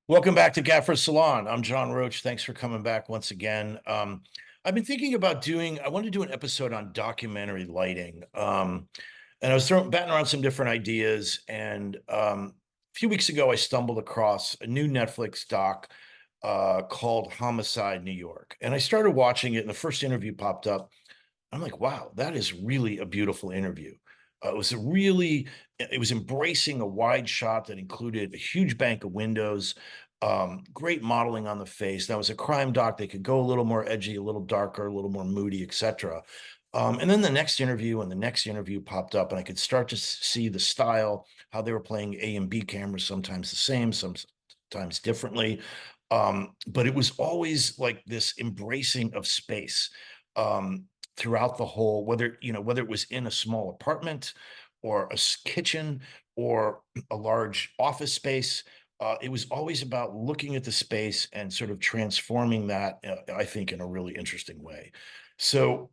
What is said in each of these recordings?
Welcome back to Gaffer Salon. I'm John Roach. Thanks for coming back once again. I've been thinking about I wanted to do an episode on documentary lighting. And I was batting around some different ideas. And a few weeks ago, I stumbled across a new Netflix doc called Homicide New York. And I started watching it, and the first interview popped up. I'm like, wow, that is really a beautiful interview. It was embracing a wide shot that included a huge bank of windows, great modeling on the face. That was a crime doc. They could go a little more edgy, a little darker, a little more moody, etc. And then the next interview and the next interview popped up, and I could start to see the style, how they were playing A and B cameras, sometimes the same, sometimes differently. But it was always like this embracing of space. Throughout the whole, whether it was in a small apartment or a kitchen or a large office space, it was always about looking at the space and sort of transforming that, I think, in a really interesting way. So,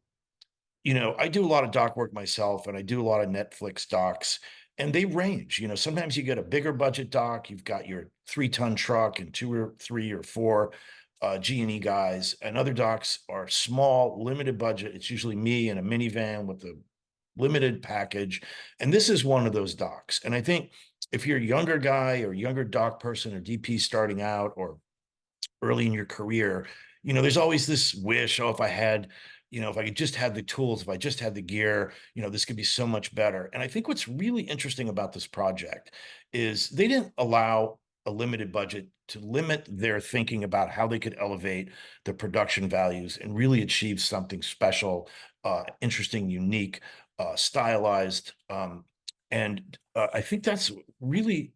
I do a lot of doc work myself, and I do a lot of Netflix docs, and they range. Sometimes you get a bigger budget doc, you've got your 3-ton truck and 2 or 3 or 4 G&E guys, and other docs are small, limited budget. It's usually me in a minivan with a limited package. And this is one of those docs. And I think if you're a younger guy or younger doc person or DP starting out or early in your career, there's always this wish, oh, if I could just have the tools, if I just had the gear, this could be so much better. And I think what's really interesting about this project is they didn't allow a limited budget to limit their thinking about how they could elevate the production values and really achieve something special, interesting, unique, stylized. And I think that's really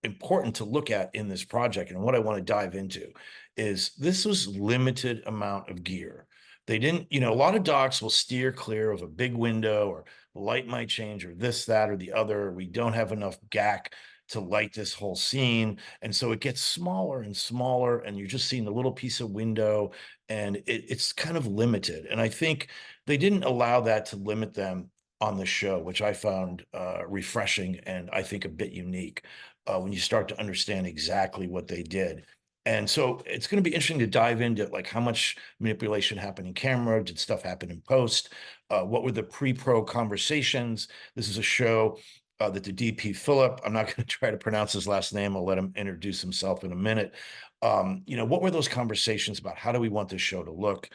important to look at in this project. And what I want to dive into is this was limited amount of gear. They didn't, a lot of docs will steer clear of a big window, or the light might change, or this, that, or the other. We don't have enough GAC to light this whole scene. And so it gets smaller and smaller, and you're just seeing a little piece of window, and it's kind of limited. And I think they didn't allow that to limit them on the show, which I found refreshing and I think a bit unique when you start to understand exactly what they did. And so it's going to be interesting to dive into like how much manipulation happened in camera, did stuff happen in post, what were the pre-pro conversations. This is a show that the DP Philipp, I'm not going to try to pronounce his last name, I'll let him introduce himself in a minute. What were those conversations about? How do we want this show to look?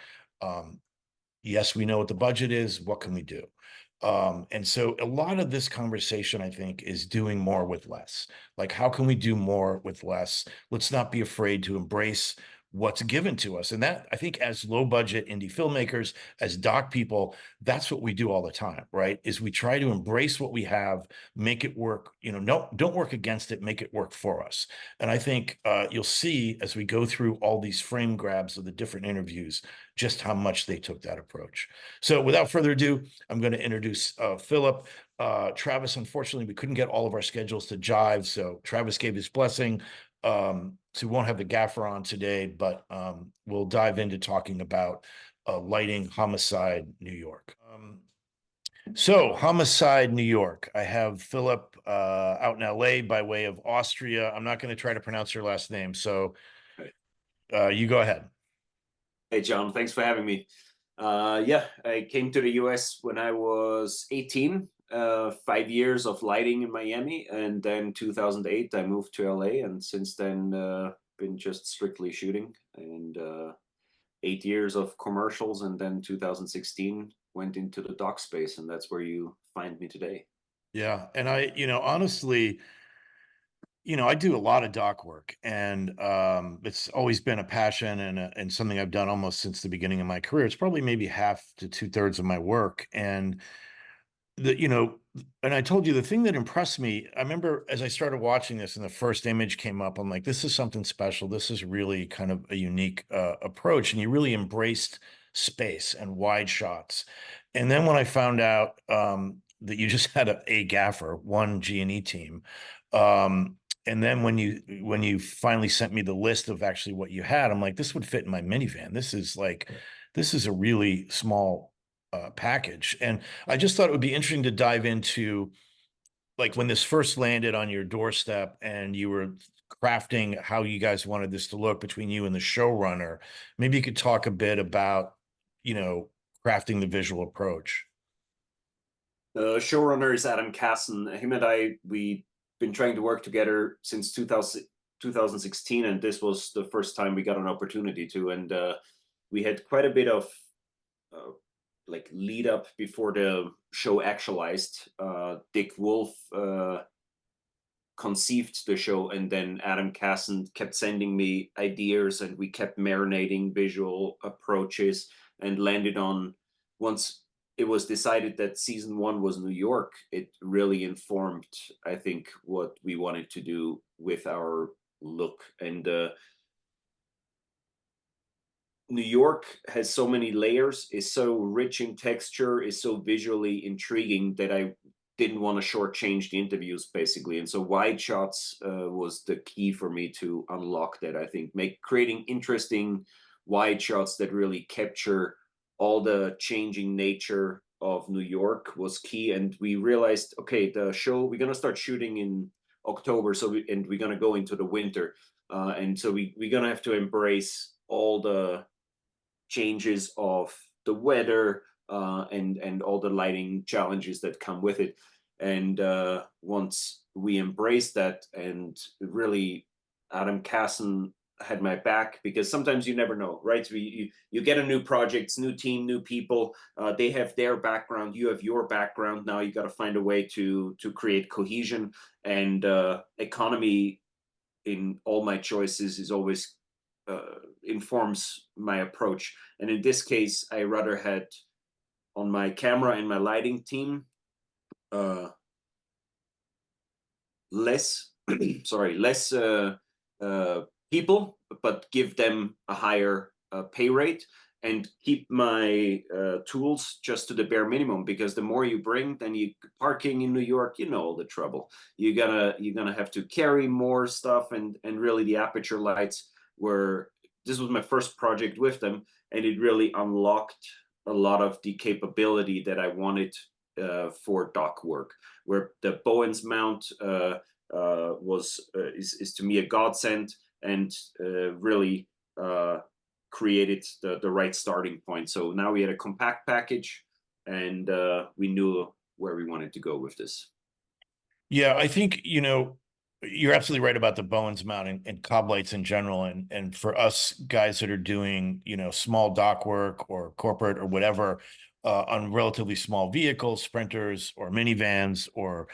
Yes, we know what the budget is. What can we do? And so a lot of this conversation, I think, is doing more with less. Like, how can we do more with less? Let's not be afraid to embrace what's given to us. And that, I think, as low budget indie filmmakers, as doc people, that's what we do all the time, right? Is we try to embrace what we have, make it work, no, don't work against it, make it work for us. And I think you'll see as we go through all these frame grabs of the different interviews, just how much they took that approach. So without further ado, I'm going to introduce Philip. Travis, unfortunately, we couldn't get all of our schedules to jive, so Travis gave his blessing. So we won't have the gaffer on today, but we'll dive into talking about lighting Homicide New York. So Homicide New York. I have Philip out in LA by way of Austria. I'm not going to try to pronounce your last name, so you go ahead. Hey, John, thanks for having me. Yeah, I came to the US when I was 18, 5 years of lighting in Miami. And then 2008, I moved to LA. And since then, been just strictly shooting. And 8 years of commercials. And then 2016 went into the doc space. And that's where you find me today. Yeah, and honestly, I do a lot of doc work, and it's always been a passion and something I've done almost since the beginning of my career. It's probably maybe half to 2/3 of my work. And the, you know, and I told you the thing that impressed me, I remember as I started watching this and the first image came up, I'm like, this is something special. This is really kind of a unique approach. And you really embraced space and wide shots. And then when I found out that you just had a gaffer, one G&E team, and then when you finally sent me the list of actually what you had, I'm like, this would fit in my minivan. This is a really small package. And I just thought it would be interesting to dive into like when this first landed on your doorstep and you were crafting how you guys wanted this to look between you and the showrunner, maybe you could talk a bit about, crafting the visual approach. The showrunner is Adam Casson. Him and we been trying to work together since 2016, and this was the first time we got an opportunity to. And we had quite a bit of uh, like lead up before the show actualized. Dick Wolf conceived the show, and then Adam Casson kept sending me ideas, and we kept marinating visual approaches, and landed on, once it was decided that season 1 was New York, it really informed, I think, what we wanted to do with our look. And New York has so many layers, is so rich in texture, is so visually intriguing that I didn't want to shortchange the interviews, basically. And so wide shots was the key for me to unlock that. I think creating interesting wide shots that really capture all the changing nature of New York was key. And we realized, okay, the show, we're gonna start shooting in October, and we're gonna go into the winter, and so we're gonna have to embrace all the changes of the weather, and all the lighting challenges that come with it. And once we embraced that, and really Adam Casson had my back, because sometimes you never know, right? So you get a new project, new team, new people. They have their background, you have your background. Now you got to find a way to create cohesion, and economy in all my choices is always informs my approach. And in this case, I rather had on my camera and my lighting team uh, less, sorry, less people, but give them a higher pay rate, and keep my tools just to the bare minimum, because the more you bring, then you parking in New York, all the trouble. You're gonna have to carry more stuff, and really the aperture lights were, this was my first project with them, and it really unlocked a lot of the capability that I wanted for dock work, where the Bowens mount is to me a godsend, and really created the right starting point. So now we had a compact package, and we knew where we wanted to go with this. Yeah, I think, you're absolutely right about the Bowens mount and cob lights in general. And for us guys that are doing, small dock work or corporate or whatever, on relatively small vehicles, sprinters or minivans or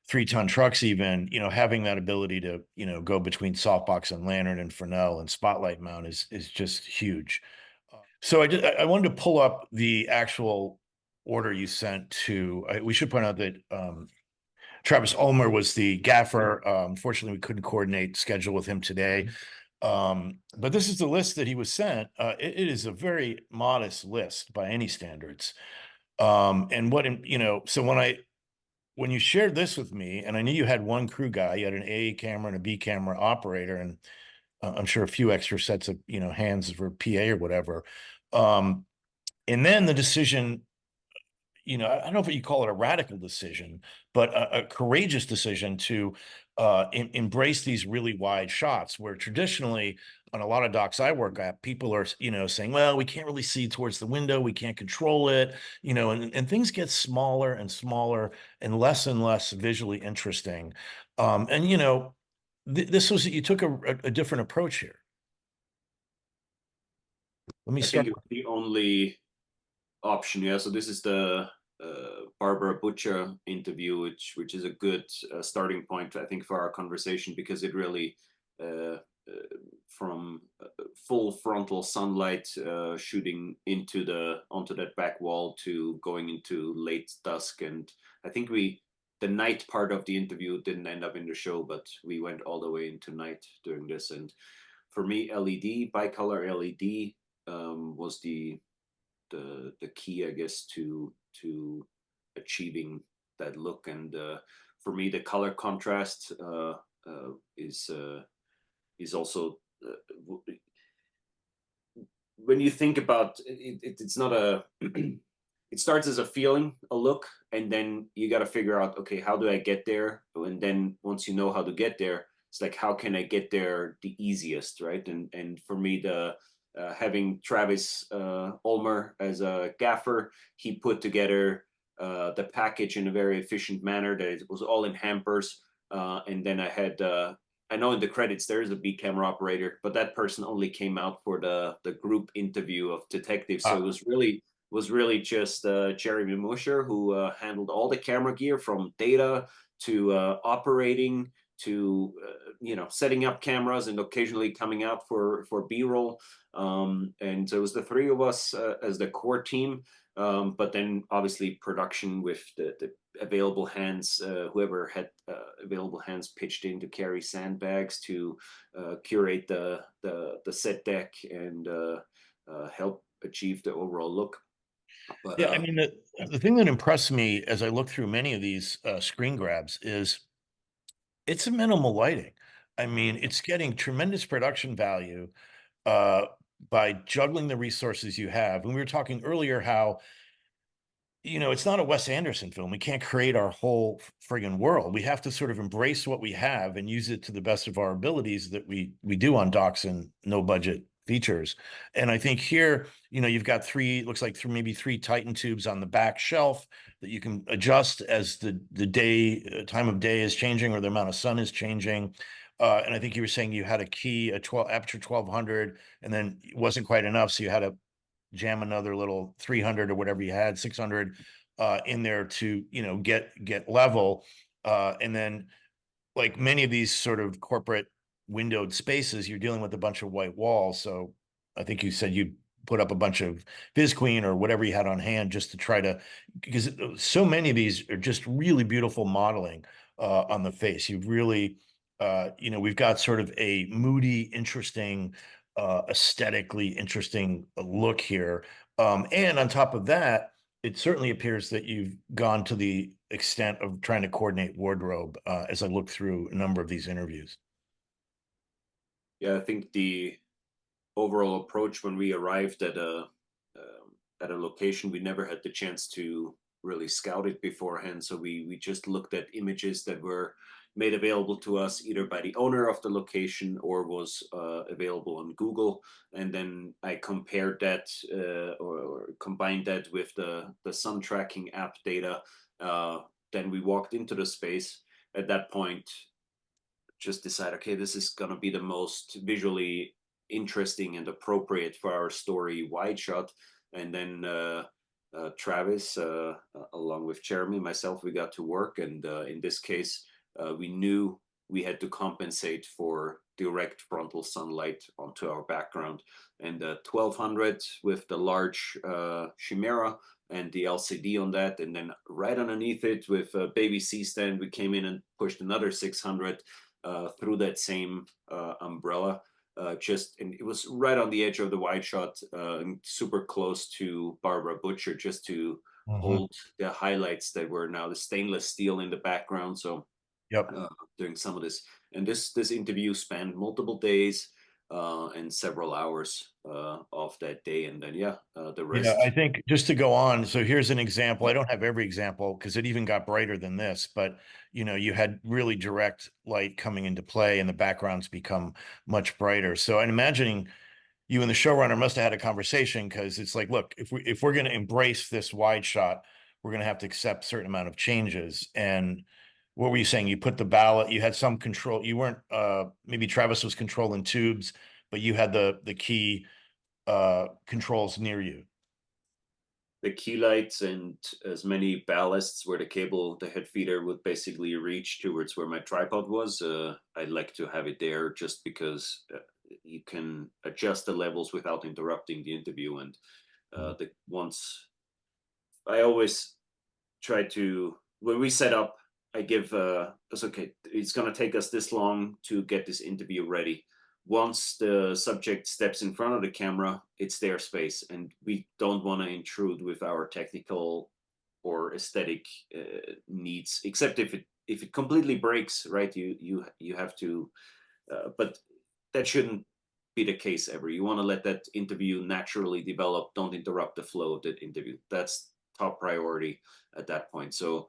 3-ton trucks, even, having that ability to, go between softbox and lantern and Fresnel and spotlight mount is just huge. So I wanted to pull up the actual order you sent to, we should point out that Travis Ulmer was the gaffer. Unfortunately, we couldn't coordinate schedule with him today. But this is the list that he was sent. It is a very modest list by any standards. And so when you shared this with me, and I knew you had one crew guy, you had an A camera and a B camera operator, and I'm sure a few extra sets of, hands for PA or whatever. And then the decision, I don't know if you call it a radical decision, but a courageous decision to embrace these really wide shots, where traditionally on a lot of docks I work at, people are, saying, well, we can't really see towards the window, we can't control it, and things get smaller and smaller and less visually interesting. And, this was, you took a different approach here. Let me I think start. it was the only option. Yeah, so this is the Barbara Butcher interview, which is a good starting point, I think, for our conversation, because it really from full frontal sunlight shooting onto that back wall to going into late dusk. And I think the night part of the interview didn't end up in the show, but we went all the way into night during this. And for me, LED, bicolor LED, was the key, I guess, to achieving that look. And for me, the color contrast is also when you think about it, it's not a it starts as a feeling, a look, and then you got to figure out, okay, how do I get there? And then once you know how to get there, it's like, how can I get there the easiest, right? And for me, the having Travis Ulmer as a gaffer, he put together the package in a very efficient manner. That it was all in hampers, and then I had. I know in the credits there is a B camera operator, but that person only came out for the group interview of detectives. So it Ah, was really just Jeremy Musher who handled all the camera gear from data to operating to setting up cameras and occasionally coming out for B-roll. And so it was the three of us as the core team. But then obviously production with the available hands, whoever had available hands pitched in to carry sandbags to curate the set deck and help achieve the overall look. But yeah, I mean, the thing that impressed me as I look through many of these screen grabs is it's a minimal lighting. I mean, it's getting tremendous production value uh, by juggling the resources you have. And we were talking earlier how, it's not a Wes Anderson film. We can't create our whole friggin' world. We have to sort of embrace what we have and use it to the best of our abilities that we do on docs and no budget features. And I think here, you've got three, looks like maybe three Titan tubes on the back shelf that you can adjust as the day time of day is changing or the amount of sun is changing. And I think you were saying you had a key, a 12 aperture 1200, and then it wasn't quite enough, so you had to jam another little 300 or whatever you had, 600 in there to get level. And then, like many of these sort of corporate windowed spaces, you're dealing with a bunch of white walls. So I think you said you put up a bunch of Visqueen or whatever you had on hand just to try to, because so many of these are just really beautiful modeling on the face. You've really, we've got sort of a moody, interesting, aesthetically interesting look here. And on top of that, it certainly appears that you've gone to the extent of trying to coordinate wardrobe as I look through a number of these interviews. yeah, I think the overall approach when we arrived at a location, we never had the chance to really scout it beforehand. So we just looked at images that were made available to us either by the owner of the location or was available on Google. And then I compared that or combined that with the sun tracking app data. Then we walked into the space. At that point, just decide, okay, this is going to be the most visually interesting and appropriate for our story wide shot. And then Travis, along with Jeremy, myself, we got to work. And in this case, we knew we had to compensate for direct frontal sunlight onto our background. And 1200 with the large Chimera and the LCD on that. And then right underneath it with a baby C-stand, we came in and pushed another 600 through that same umbrella. And it was right on the edge of the wide shot, and super close to Barbara Butcher, just to Mhm. hold the highlights that were now the stainless steel in the background. So Yep. doing some of this, and this interview spanned multiple days and several hours of that day, and then the Yeah, I rest. think just to go on, so here's an example. I don't have every example because it even got brighter than this, but you had really direct light coming into play and the backgrounds become much brighter. So I'm imagining you and the showrunner must have had a conversation because it's like, look, if we're going to embrace this wide shot, we're going to have to accept a certain amount of changes. And what were you saying? You put the ballot, you had some control. You weren't maybe Travis was controlling tubes, but you had the key controls near you. The key lights and as many ballasts where the head feeder would basically reach towards where my tripod was. I'd like to have it there just because you can adjust the levels without interrupting the interview. And the once I always try to, when we set up, I give it's okay, it's going to take us this long to get this interview ready. Once the subject steps in front of the camera, it's their space, and we don't want to intrude with our technical or aesthetic needs, except if it completely breaks, right? You have to, but that shouldn't be the case ever. You want to let that interview naturally develop. Don't interrupt the flow of that interview. That's top priority at that point. So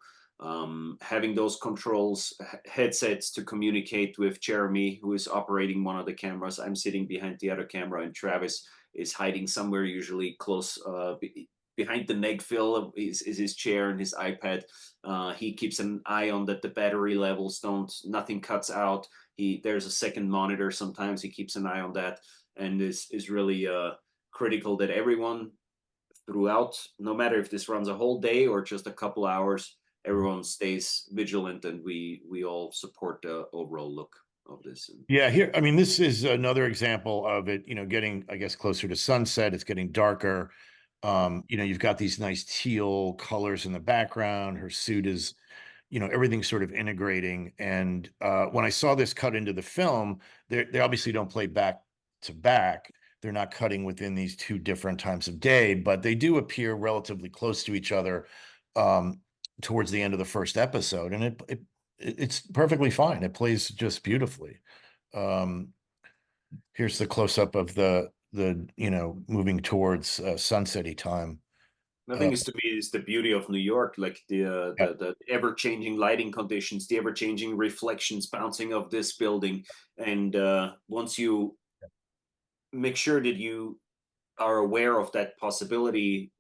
having those controls headsets to communicate with Jeremy, who is operating one of the cameras. I'm sitting behind the other camera, and Travis is hiding somewhere, usually close behind the neg fill is his chair and his iPad. He keeps an eye on that the battery levels nothing cuts out. There's a second monitor. Sometimes he keeps an eye on that, and is really critical that everyone throughout, no matter if this runs a whole day or just a couple hours, everyone stays vigilant, and we all support the overall look of this. Yeah, here, I mean, this is another example of it, getting, I guess, closer to sunset. It's getting darker. You've got these nice teal colors in the background. Her suit is, everything's sort of integrating. And when I saw this cut into the film, they obviously don't play back to back. They're not cutting within these two different times of day, but they do appear relatively close to each other towards the end of the first episode, and it's perfectly fine. It plays just beautifully. Here's the close up of the moving towards sunsetty time. I think it's to me is the beauty of New York, like the ever changing lighting conditions, the ever changing reflections bouncing off this building, and once you make sure that you are aware of that possibility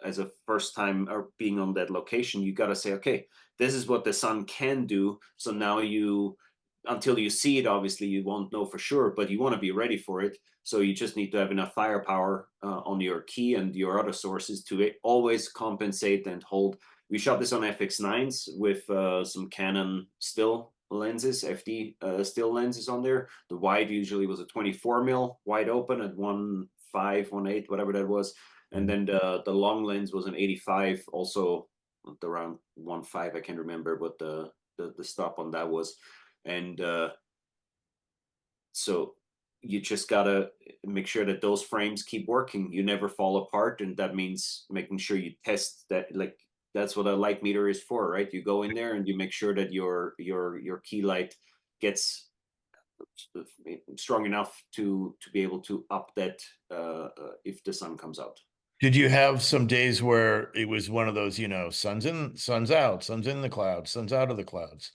as a first time or being on that location, you got to say, okay, this is what the sun can do. So now until you see it, obviously you won't know for sure, but you want to be ready for it. So you just need to have enough firepower on your key and your other sources to always compensate and hold. We shot this on FX9s with some Canon still lenses, FD still lenses on there. The wide usually was a 24 mil wide open at 1.5, 1.8, whatever that was. And then the long lens was an 85, also around 1.5. I can't remember what the stop on that was. And so you just gotta make sure that those frames keep working. You never fall apart, and that means making sure you test that. Like that's what a light meter is for, right? You go in there and you make sure that your key light gets strong enough to be able to up that if the sun comes out. Did you have some days where it was one of those, sun's in, sun's out, sun's in the clouds, sun's out of the clouds?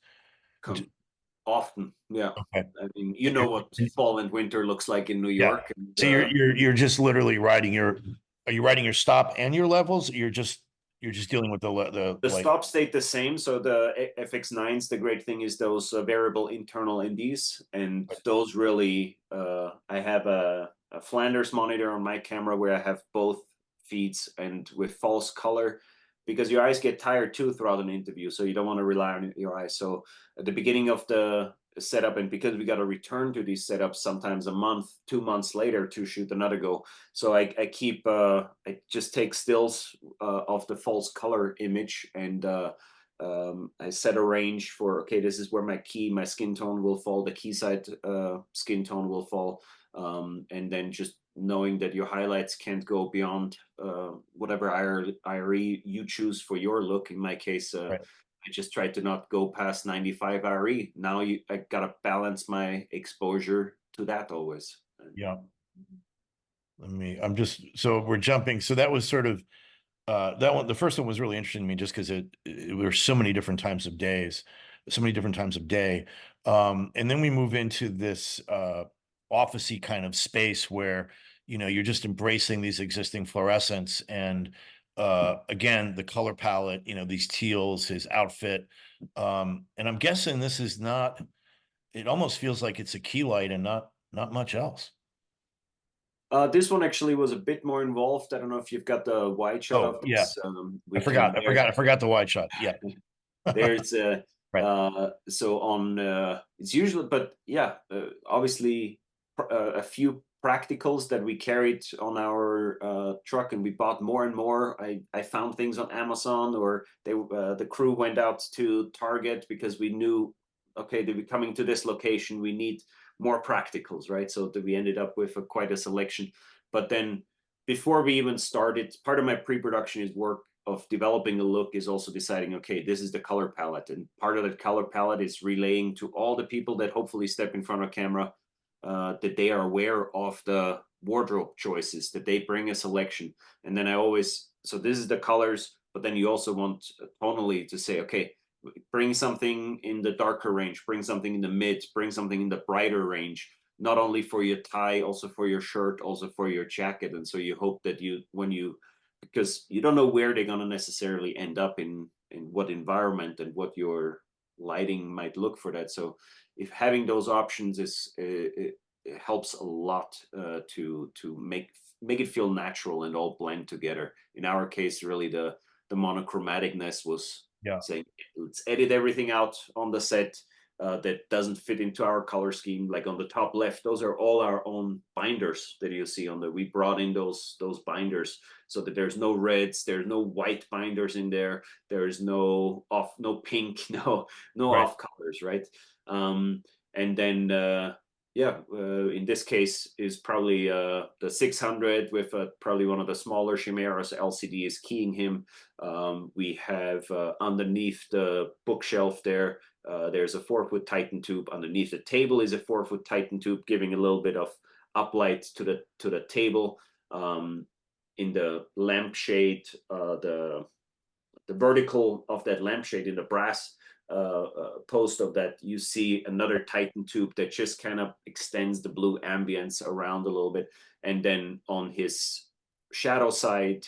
Often, yeah. Okay. I mean, you know what fall and winter looks like in New Yeah. York. And, So you're just literally are you writing your stop and your levels? You're just dealing with the like, stop stayed the same. So the FX9s, the great thing is those variable internal NDs, and those really, I have a Flanders monitor on my camera where I have both feeds and with false color, because your eyes get tired too throughout an interview. So you don't want to rely on your eyes. So at the beginning of the setup, and because we got to return to these setups sometimes a month, 2 months later to shoot another go. So I keep, I just take stills of the false color image, and I set a range for, okay, this is where my skin tone will fall, the key side skin tone will fall. And then just knowing that your highlights can't go beyond whatever IRE you choose for your look. In my case, right. I just try to not go past 95 RE. Now I gotta balance my exposure to that always. Yeah. So we're jumping. So that was sort of that one. The first one was really interesting to me just because it were so many different times of days, so many different times of day. And then we move into this officey kind of space where you're just embracing these existing fluorescents, and again the color palette, these teals, his outfit, and I'm guessing this is not. It almost feels like it's a key light and not much else. This one actually was a bit more involved. I don't know if you've got the wide shot Oh of yeah, this. I forgot. I forgot the wide shot. Yeah. There's Right. so on it's usually, but yeah, obviously a few practicals that we carried on our truck, and we bought more and more. I found things on Amazon, or the crew went out to Target because we knew, okay, they'll be coming to this location, we need more practicals, right? So that we ended up with quite a selection. But then before we even started, part of my pre-production is work of developing a look is also deciding, okay, this is the color palette, and part of that color palette is relaying to all the people that hopefully step in front of camera that they are aware of the wardrobe choices, that they bring a selection. And then so this is the colors, but then you also want tonally to say, okay, bring something in the darker range, bring something in the mid, bring something in the brighter range, not only for your tie, also for your shirt, also for your jacket. And so you hope that because you don't know where they're going to necessarily end up in what environment and what your lighting might look for that. So if having those options it helps a lot to make it feel natural and all blend together. In our case, really the monochromaticness was Yeah. saying, let's edit everything out on the set that doesn't fit into our color scheme. Like on the top left, those are all our own binders that you see on we brought in those binders so that there's no reds, there's no white binders in there, there's no pink, no Right. off colors, right? And then in this case is probably the 600 with probably one of the smaller Chimeras LCD is keying him. We have underneath the bookshelf there's a 4-foot Titan tube. Underneath the table is a 4-foot Titan tube, giving a little bit of uplight to the table. In the lampshade, the vertical of that lampshade in the brass post of that, you see another Titan tube that just kind of extends the blue ambience around a little bit. And then on his shadow side,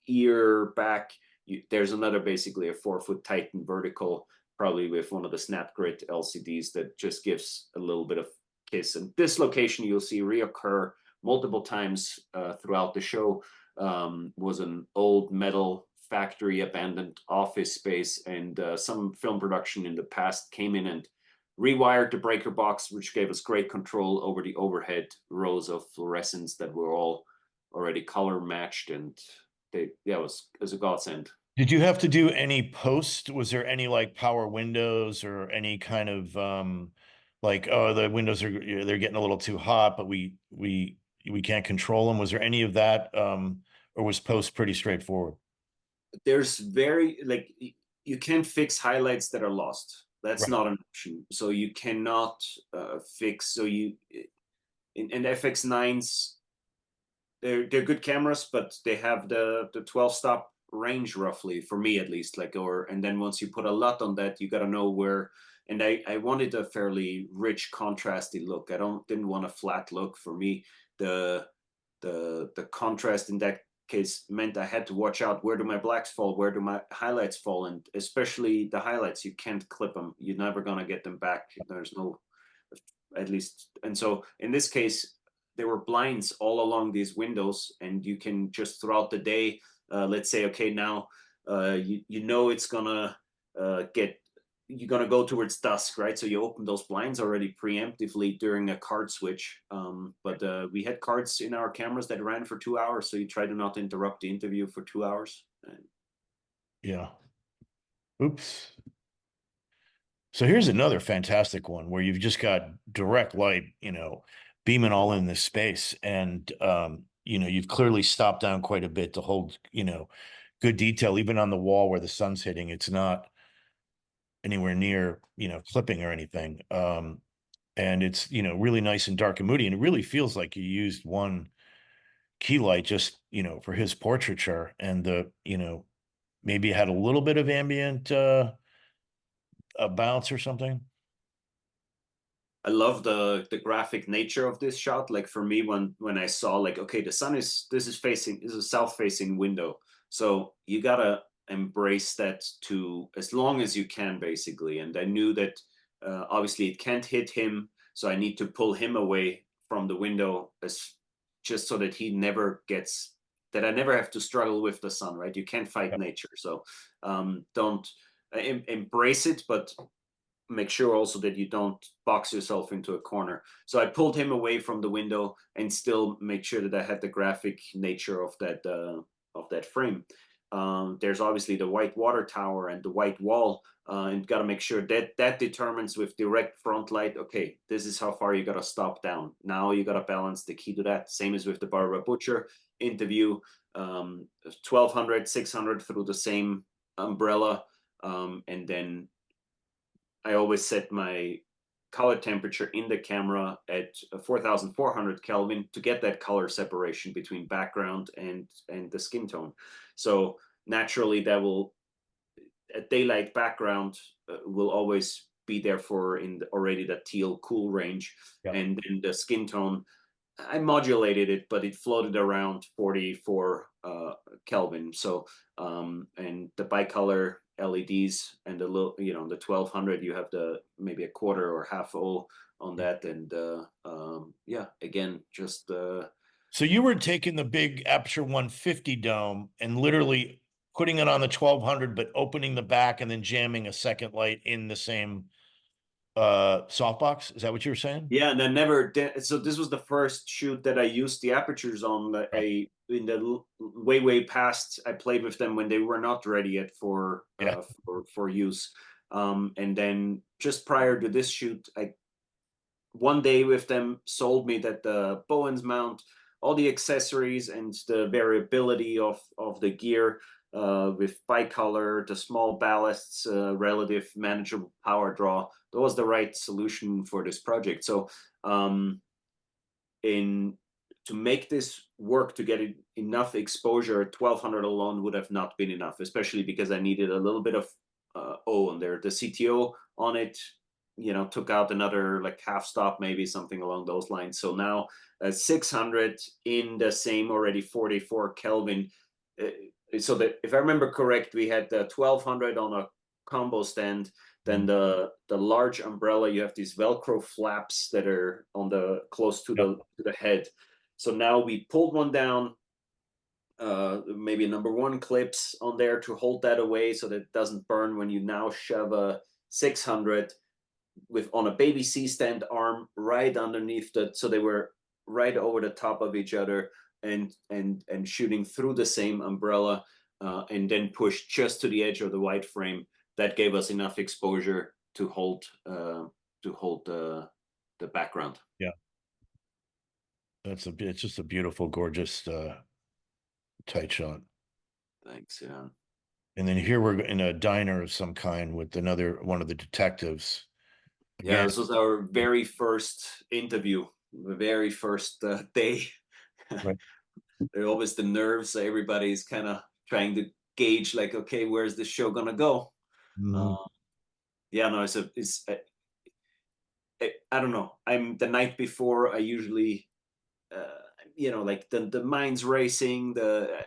ear back, there's another basically a 4-foot Titan vertical, probably with one of the snap grid LCDs that just gives a little bit of kiss. And this location you'll see reoccur multiple times throughout the show. Was an old metal factory abandoned office space, and some film production in the past came in and rewired the breaker box, which gave us great control over the overhead rows of fluorescents that were all already color matched, and it was a godsend. Did you have to do any post? Was there any like power windows or any kind of like, oh, the windows they're getting a little too hot, but we can't control them? Was there any of that, or was post pretty straightforward? There's you can't fix highlights that are lost. That's Right. not an option. So you cannot fix. So you in FX9s, they're good cameras, but they have the 12 stop range roughly, for me at least. And then once you put a lot on that, you got to know where. And I wanted a fairly rich contrasty look. Didn't want a flat look. For me, the contrast in that case meant I had to watch out, where do my blacks fall, where do my highlights fall, and especially the highlights, you can't clip them. You're never gonna get them back. There's no, at least. And so in this case, there were blinds all along these windows, and you can just throughout the day, let's say, okay, now it's gonna get you're going to go towards dusk, right? So you open those blinds already preemptively during a card switch. But we had cards in our cameras that ran for 2 hours. So you try to not interrupt the interview for 2 hours. Yeah. Oops. So here's another fantastic one where you've just got direct light, beaming all in this space. And, you've clearly stopped down quite a bit to hold, good detail, even on the wall where the sun's hitting. It's not anywhere near, clipping or anything. And it's, really nice and dark and moody. And it really feels like you used one key light just, for his portraiture, and maybe it had a little bit of ambient, a bounce or something. I love the graphic nature of this shot. Like for me, when I saw okay, this is a south facing window. So you gotta embrace that to as long as you can, basically. And I knew that obviously it can't hit him, so I need to pull him away from the window just so that I never have to struggle with the sun, right? You can't fight nature. So don't embrace it, but make sure also that you don't box yourself into a corner. So I pulled him away from the window and still made sure that I had the graphic nature of that frame. There's obviously the white water tower and the white wall, and got to make sure that determines with direct front light. Okay, this is how far you got to stop down. Now you got to balance the key to that. Same as with the Barbara Butcher interview, 1200, 600 through the same umbrella, and then I always set my color temperature in the camera at 4,400 Kelvin to get that color separation between background and the skin tone. So naturally that will, a daylight background will always be there for already the teal cool range. Yeah. And then the skin tone, I modulated it, but it floated around 44 Kelvin. So and the bicolor LEDs and the little, the 1200, you have the maybe a quarter or half O on that. And yeah, again, just So you were taking the big Aperture 150 dome and literally putting it on the 1200, but opening the back and then jamming a second light in the same softbox. Is that what you were saying? yeah, and I never did. So this was the first shoot that I used the apertures on. Right. In the way past, I played with them when they were not ready yet Yeah. for use. And then just prior to this shoot, I one day with them sold me that the Bowens mount, all the accessories and the variability of the gear with bicolor, the small ballasts, relative manageable power draw, that was the right solution for this project. So in to make this work, to get enough exposure, 1200 alone would have not been enough, especially because I needed a little bit of O on there. The CTO on it, took out another like half stop, maybe something along those lines. So now 600 in the same already 44 Kelvin. So that if I remember correct, we had the 1200 on a combo stand. Then the large umbrella, you have these Velcro flaps that are on the close to the head. So now we pulled one down, maybe number one clips on there to hold that away so that it doesn't burn when you now shove a 600 with on a baby C stand arm right underneath that, so they were right over the top of each other and shooting through the same umbrella, and then pushed just to the edge of the white frame. That gave us enough exposure to hold the background. Yeah. It's just a beautiful, gorgeous tight shot. Thanks. Yeah. And then here we're in a diner of some kind with another one of the detectives. Yeah, Again, this was our very first interview, the very first day. right. There always the nerves. Everybody's kind of trying to gauge, like, okay, where's this show gonna go? Mhm. Yeah, no, I don't know. I'm the night before. I usually, like the mind's racing.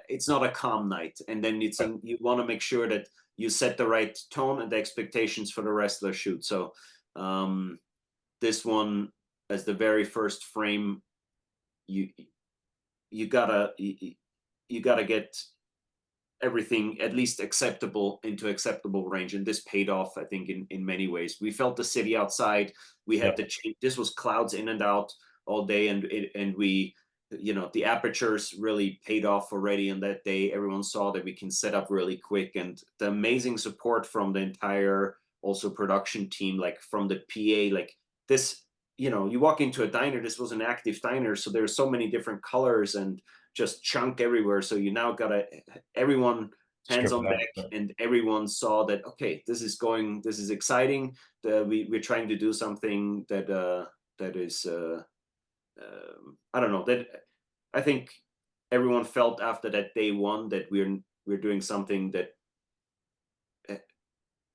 It's not a calm night, and then Right. you want to make sure that you set the right tone and the expectations for the rest of the shoot. So, this one as the very first frame, you you gotta you gotta get everything at least acceptable into acceptable range, and this paid off, I think, in many ways. We felt the city outside. We Yeah. had this was clouds in and out all day, and we, the apertures really paid off already on that day. Everyone saw that we can set up really quick, and the amazing support from the entire also production team, like from the PA. Like this, you walk into a diner, this was an active diner, so there's so many different colors and just chunk everywhere. So you now gotta, everyone hands Strip on it out. deck, and everyone saw that, okay, this is exciting. We're trying to do something that is I don't know, that I think everyone felt after that day one that we're doing something that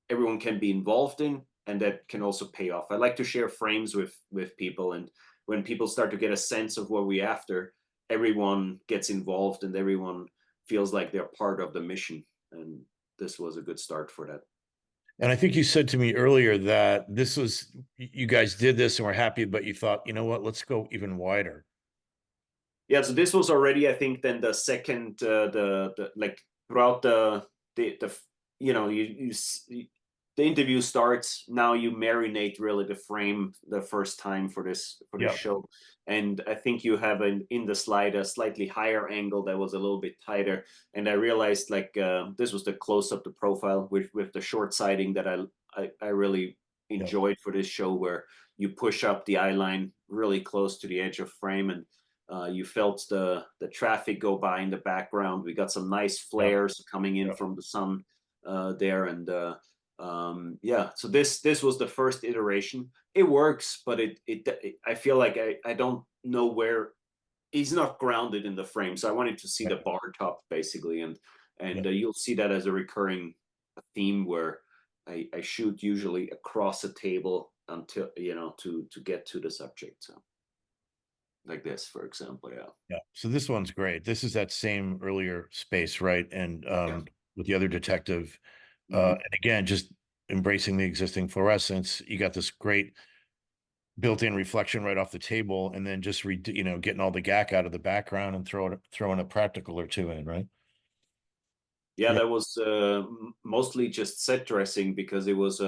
everyone can be involved in, and that can also pay off. I like to share frames with people, and when people start to get a sense of what we're after, everyone gets involved and everyone feels like they're part of the mission. And this was a good start for that. And I think you said to me earlier that you guys did this and were happy, but you thought, you know what, let's go even wider. Yeah, so this was already, I think, then the second, the like throughout the the interview starts. Now you marinate really the frame the first time for this Yeah. show, and I think you have in the slide a slightly higher angle that was a little bit tighter. And I realized, like, this was the close up, the profile with the short sighting that I really Yeah. enjoyed for this show, where you push up the eye line really close to the edge of frame, and you felt the traffic go by in the background. We got some nice Yeah. flares coming in Yeah. from the sun there, and yeah. So this was the first iteration. It works, but I feel like I don't know where he's not grounded in the frame. So I wanted to see Right. the bar top basically, and And Yeah. you'll see that as a recurring theme where I shoot usually across the table until, to get to the subject. So like this, for example. Yeah. Yeah. So this one's great. This is that same earlier space, right? And Yeah. with the other detective, Mhm. and again, just embracing the existing fluorescence. You got this great built-in reflection right off the table, and then just getting all the gack out of the background and throwing a practical or two in, right? Yeah, Yeah. that was mostly just set dressing because it was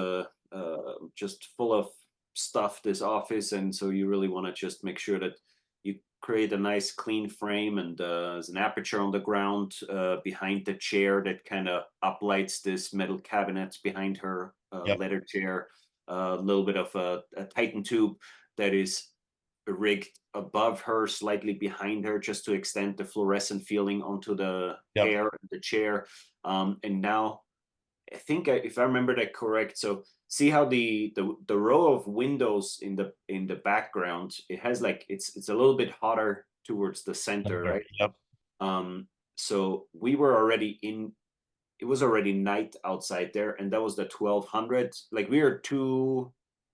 just full of stuff, this office. And so you really want to just make sure that you create a nice clean frame, and there's an aperture on the ground behind the chair that kind of uplights this metal cabinet behind her Yep. leather chair. A little bit of a Titan tube that is rigged above her, slightly behind her, just to extend the fluorescent feeling onto the Yep. hair and the chair. And now I think, if I remember that correct, so see how the row of windows in the background, it has like it's a little bit hotter towards the center, There. right? Yep. Um, so we were already in. It was already night outside there, and that was the 1200. Like we are two,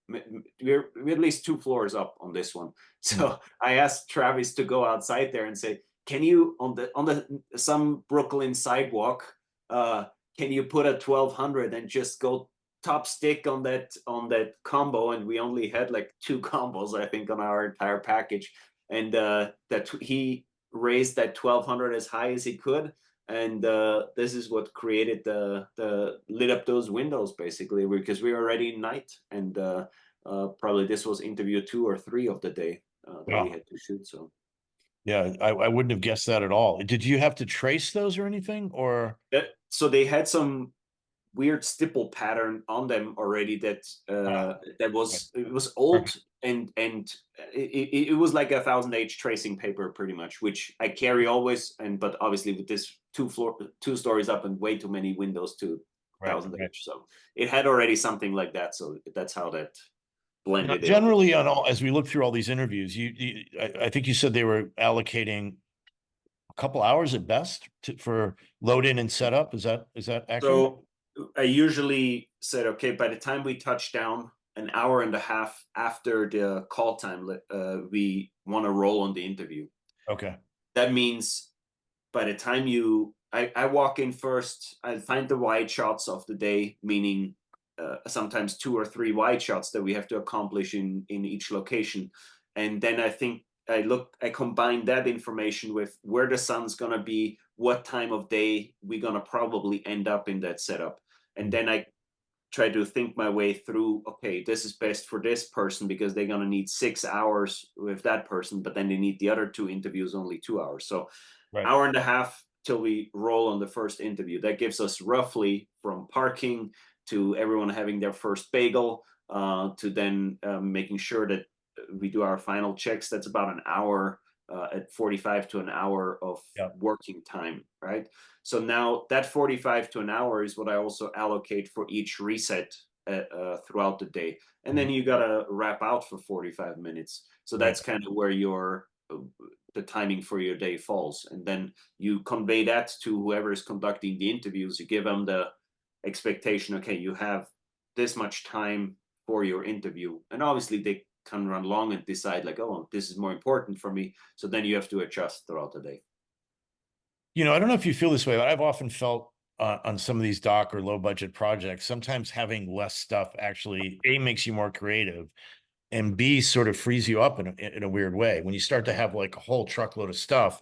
we're at least two floors up on this one. Mm. So I asked Travis to go outside there and say, "Can you on the some Brooklyn sidewalk? Can you put a 1200 and just go top stick on that combo?" And we only had like two combos, I think, on our entire package, and that he raised that 1200 as high as he could, and this is what created the lit up those windows basically, because we were already night. And probably this was interview 2 or 3 of the day that we Wow. had to shoot. So Yeah, I wouldn't have guessed that at all. Did you have to trace those or anything? Or so they had some weird stipple pattern on them already, that that okay. was it was old, Perfect. and it was like 1,000 H tracing paper pretty much, which I carry always. And but obviously with this 2 stories up and way too many windows to Right. 1,000 Right. H, so it had already something like that. So that's how that Now, blended in. generally, on all as we look through all these interviews, I think you said they were allocating a couple hours at best for load in and setup. Is that accurate? So I usually said, okay, by the time we touch down, an hour and a half after the call time, we want to roll on the interview. Okay. That means by the time I walk in first, I find the wide shots of the day, meaning sometimes 2 or 3 wide shots that we have to accomplish in each location. And then I think I combine that information with where the sun's going to be, what time of day we're going to probably end up in that setup. And Mhm. then I try to think my way through, okay, this is best for this person because they're going to need 6 hours with that person, but then they need the other 2 interviews only 2 hours. So Right. hour and a half till we roll on the first interview. That gives us roughly, from parking to everyone having their first bagel, to then making sure that we do our final checks. That's about an hour, at 45 to an hour of Yeah. working time, right? So now that 45 to an hour is what I also allocate for each reset throughout the day. And then Mhm. you got to wrap out for 45 minutes. So Right. that's kind of where the timing for your day falls. And then you convey that to whoever is conducting the interviews. You give them the expectation, okay, you have this much time for your interview. And obviously they can run long and decide like, oh, this is more important for me. So then you have to adjust throughout the day. I don't know if you feel this way, but I've often felt on some of these doc or low budget projects, sometimes having less stuff actually A, makes you more creative, and B, sort of frees you up in a weird way. When you start to have like a whole truckload of stuff,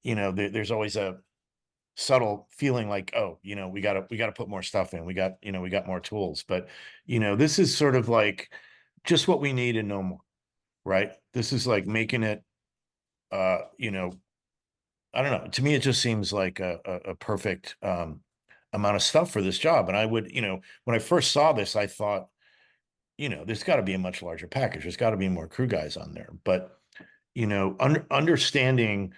there's always a subtle feeling like, oh, we gotta put more stuff in. We got more tools. But this is sort of like just what we need and no more, right? This is like making it uh, you know, I don't know. To me, it just seems like a perfect amount of stuff for this job. And I would, when I first saw this, I thought, there's got to be a much larger package. There's got to be more crew guys on there. But, understanding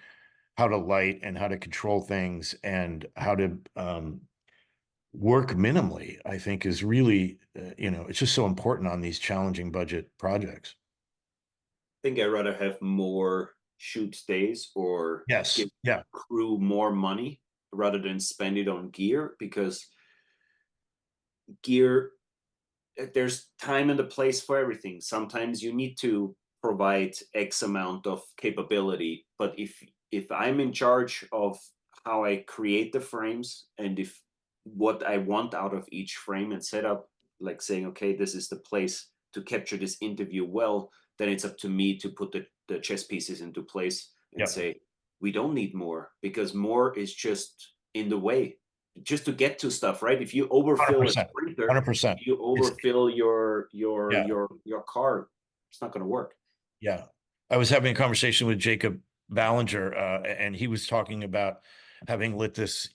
how to light and how to control things and how to work minimally, I think is really, it's just so important on these challenging budget projects. Think I'd rather have more shoot days or Yes. give Yeah. crew more money rather than spend it on gear, because gear, there's time and a place for everything. Sometimes you need to provide X amount of capability, but if I'm in charge of how I create the frames, and if what I want out of each frame and setup, like saying, okay, this is the place to capture this interview well, then it's up to me to put the chess pieces into place and Yeah. say, we don't need more, because more is just in the way just to get to stuff, right? If you overfill a 100%. sprinter, 100%. you It's overfill yeah. your car, it's not going to work. Yeah. I was having a conversation with Jacob Ballinger, and he was talking about having lit this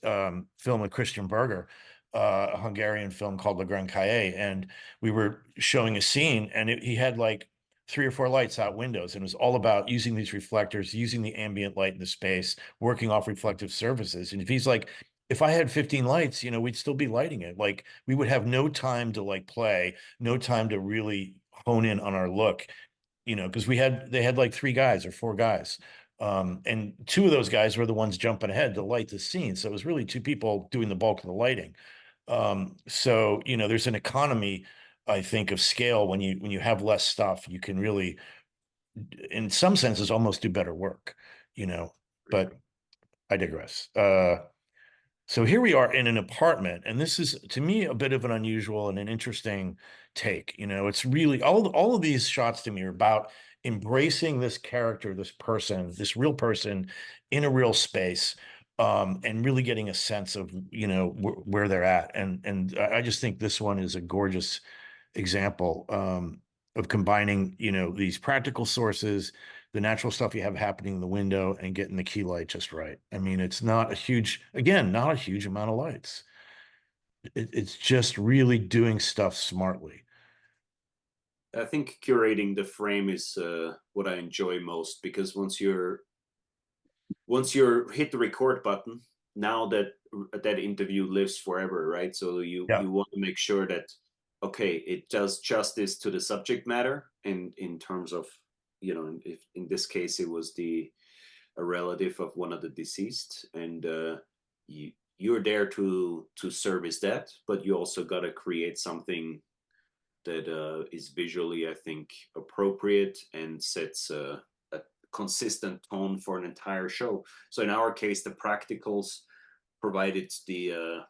film with Christian Berger, a Hungarian film called Le Grand Cahier. And we were showing a scene, and he had like 3 or 4 lights out windows. And it was all about using these reflectors, using the ambient light in the space, working off reflective surfaces. And if he's like, if I had 15 lights, we'd still be lighting it. Like we would have no time to like play, no time to really hone in on our look, because they had like 3 guys or 4 guys. And 2 of those guys were the ones jumping ahead to light the scene. So it was really 2 people doing the bulk of the lighting. So, there's an economy, I think, of scale when you have less stuff, you can really, in some senses, almost do better work, but I digress. So here we are in an apartment, and this is to me a bit of an unusual and an interesting take. It's really all of these shots to me are about embracing this character, this person, this real person in a real space, and really getting a sense of where they're at. And I just think this one is a gorgeous example of combining, these practical sources, the natural stuff you have happening in the window, and getting the key light just right. I mean, it's not a huge, again, not a huge amount of lights. It's just really doing stuff smartly. I think curating the frame is what I enjoy most, because once you're hit the record button, now that interview lives forever, right? So you Yeah, you want to make sure that, okay, it does justice to the subject matter, and in terms of, if in this case it was a relative of one of the deceased, and you're there to service that, but you also got to create something that is visually, I think, appropriate and sets a consistent tone for an entire show. So in our case, the practicals provided the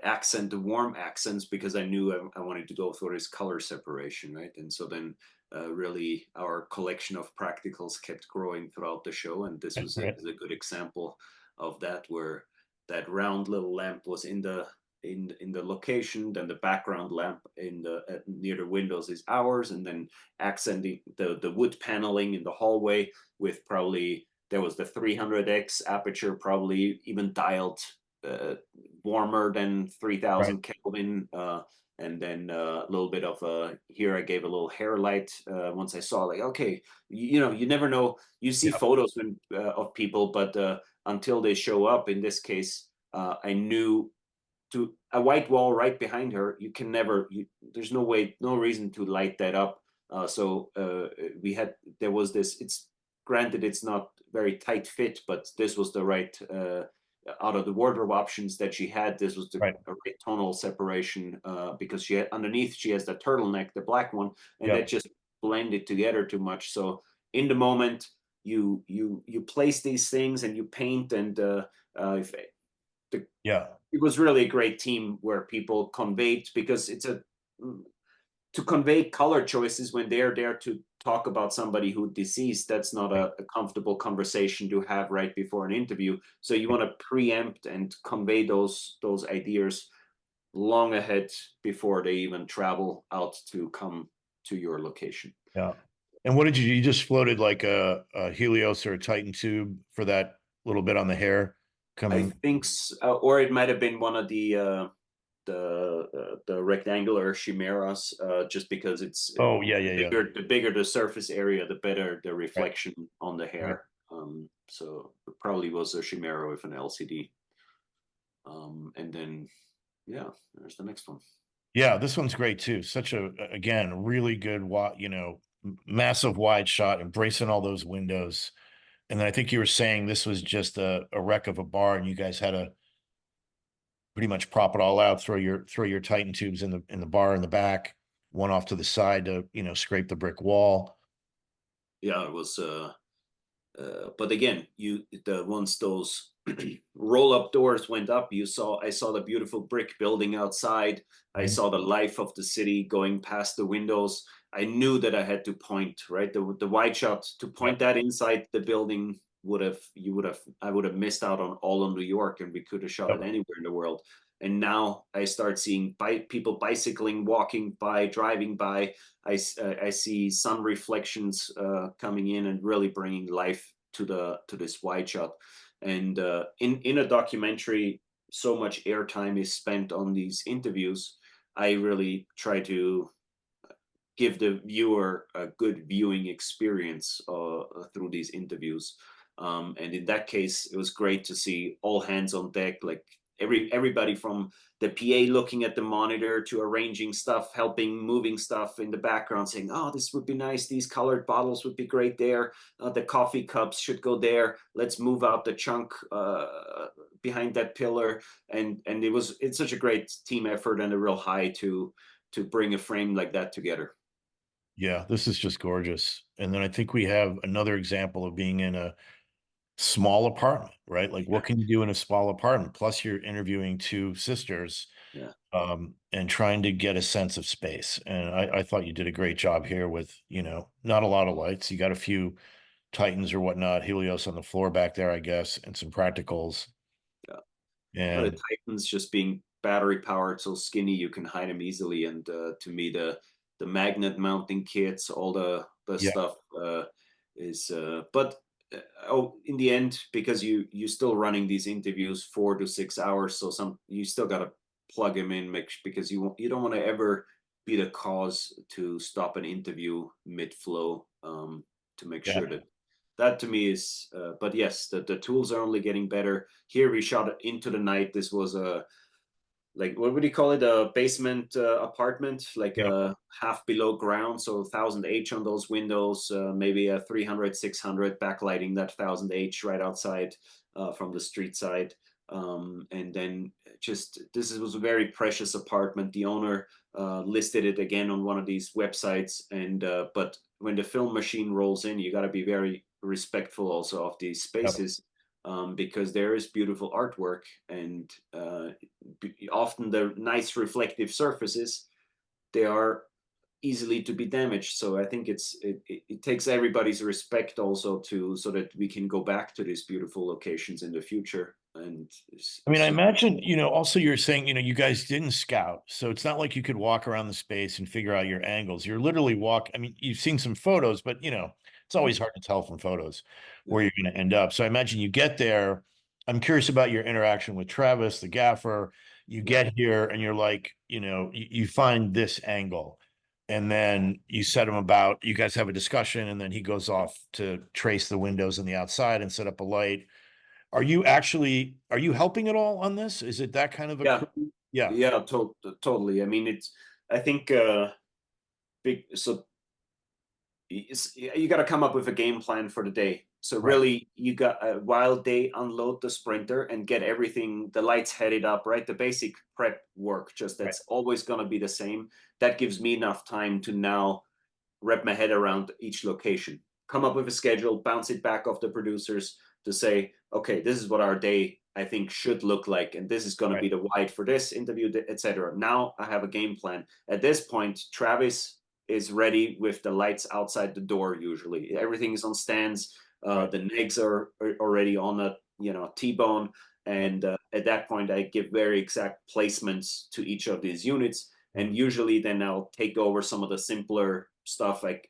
accent, the warm accents, because I knew I wanted to go for this color separation, right? And so then really our collection of practicals kept growing throughout the show, and this was right. a good example of that, where that round little lamp was in the location, then the background lamp in the near the windows is ours, and then accenting the wood paneling in the hallway with, probably there was the 300x aperture, probably even dialed warmer than Right. 3000 Kelvin. And then a little bit of here I gave a little hair light once I saw, like, okay, you never know. You see Yeah. photos of people, but until they show up, in this case, I knew to a white wall right behind her, you can never, there's no way, no reason to light that up. So there was this, it's granted, it's not very tight fit, but this was the right, out of the wardrobe options that she had, this was the Right. right tonal separation, because she had, underneath, she has the turtleneck, the black one, and Yeah. that just blended together too much. So in the moment, you place these things and you paint, and if the Yeah. it was really a great team where people conveyed, because it's to convey color choices when they're there to talk about somebody who deceased, that's not a comfortable conversation to have right before an interview. So you want to preempt and convey those ideas long ahead, before they even travel out to come to your location. Yeah. And what did you just floated like a Helios or a Titan tube for that little bit on the hair I coming? think, or it might have been one of the rectangular chimeras, just because it's Oh, yeah, yeah, yeah. the bigger the surface area, the better the Right. reflection on the Right. hair. So it probably was a chimera with an LCD. And then, yeah, there's the next one. Yeah, this one's great too. Such again, really good, massive wide shot, embracing all those windows. And then I think you were saying this was just a wreck of a bar, and you guys had pretty much prop it all out, throw your Titan tubes in the bar in the back, one off to the side to, scrape the brick wall. Yeah, it was but again, once those roll up doors went up, I saw the beautiful brick building outside. I Mhm. saw the life of the city going past the windows. I knew that I had to point, right, the wide shot to Yep. point that inside the building. I would have missed out on all of New York, and we could have shot it Yep. anywhere in the world. And now I start seeing people bicycling, walking by, driving by. I see sun reflections coming in and really bringing life to this wide shot. And in a documentary, so much airtime is spent on these interviews. I really try to give the viewer a good viewing experience through these interviews. And in that case, it was great to see all hands on deck, like everybody from the PA looking at the monitor to arranging stuff, helping moving stuff in the background, saying, "Oh, this would be nice. These colored bottles would be great there. The coffee cups should go there. Let's move out the chunk behind that pillar." And it's such a great team effort and a real high to bring a frame like that together. Yeah, this is just gorgeous. And then I think we have another example of being in a small apartment, right? Like, Yeah, what can you do in a small apartment? Plus, you're interviewing two sisters, yeah. and trying to get a sense of space. And I thought you did a great job here with, not a lot of lights. You got a few Titans or whatnot, Helios on the floor back there, I guess, and some practicals. Yeah. The And Titans just being battery powered, so skinny you can hide them easily. And to me, the magnet mounting kits, all the yeah, stuff is. But oh, in the end, because you still running these interviews 4 to 6 hours, so you still got to plug them in, because you don't want to ever be the cause to stop an interview mid flow, to make yeah, sure that to me is. But yes, the tools are only getting better. Here we shot it into the night. This was a, like, what would you call it, a basement apartment, like yeah, a half below ground, so 1000H on those windows, maybe a 300 600 backlighting that 1000H right outside from the street side. And then just this was a very precious apartment. The owner listed it again on one of these websites. And but when the film machine rolls in, you got to be very respectful also of these yeah. spaces, because there is beautiful artwork. And often the nice reflective surfaces, they are easily to be damaged. So I think it takes everybody's respect also, to so that we can go back to these beautiful locations in the future. And I mean, I imagine, also you're saying, you guys didn't scout. So it's not like you could walk around the space and figure out your angles. You're literally I mean, you've seen some photos, but it's always hard to tell from photos yeah, where you're going to end up. So I imagine you get there. I'm curious about your interaction with Travis, the gaffer. You yeah, get here and you're like, you find this angle. And then you set him about, you guys have a discussion, and then he goes off to trace the windows on the outside and set up a light. Are you helping at all on this? Is it that kind of a yeah, crew? Yeah, yeah. Totally. I mean, I think big. So you got to come up with a game plan for the day. So right, really, you got, while they unload the sprinter and get everything, the lights headed up, right? The basic prep work, just right, that's always going to be the same. That gives me enough time to now wrap my head around each location, come up with a schedule, bounce it back off the producers to say, okay, this is what our day I think should look like, and this is going to right, be the wide for this interview, etc. Now I have a game plan. At this point, Travis is ready with the lights outside the door. Usually, everything is on stands. right. The negs are already on a T-bone, Yep. and at that point, I give very exact placements to each of these units. And Mhm. usually, then I'll take over some of the simpler stuff. Like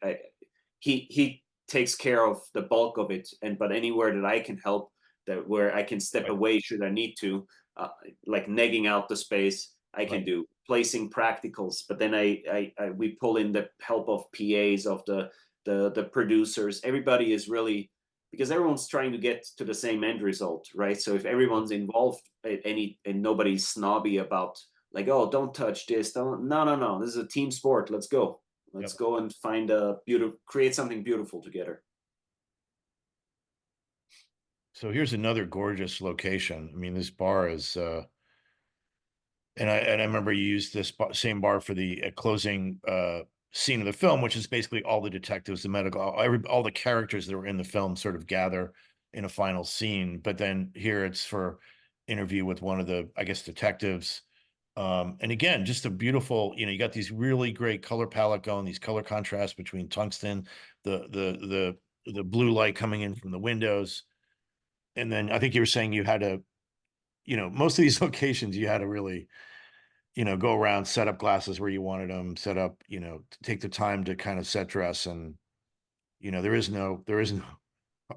he takes care of the bulk of it, and but anywhere that I can help, that where I can step Right, away should I need to, like negging out the space, I right, can do placing practicals. But then we pull in the help of PAs, of the producers. Everybody is really, because everyone's trying to get to the same end result, right? So if everyone's involved at any, and nobody's snobby about, like, oh, don't touch this, don't, no, no, no, this is a team sport, let's go. Let's yep. go and find a beautiful, create something beautiful together. So here's another gorgeous location. I mean, this bar is And I remember you used this same bar for the closing scene of the film, which is basically all the detectives, the medical, all the characters that were in the film sort of gather in a final scene. But then here it's for interview with one of the, I guess, detectives. And again, just a beautiful, you got these really great color palette going, these color contrasts between tungsten, the blue light coming in from the windows. And then I think you were saying you had to, most of these locations you had to really, go around, set up glasses where you wanted them, set up, take the time to kind of set dress. And, there is no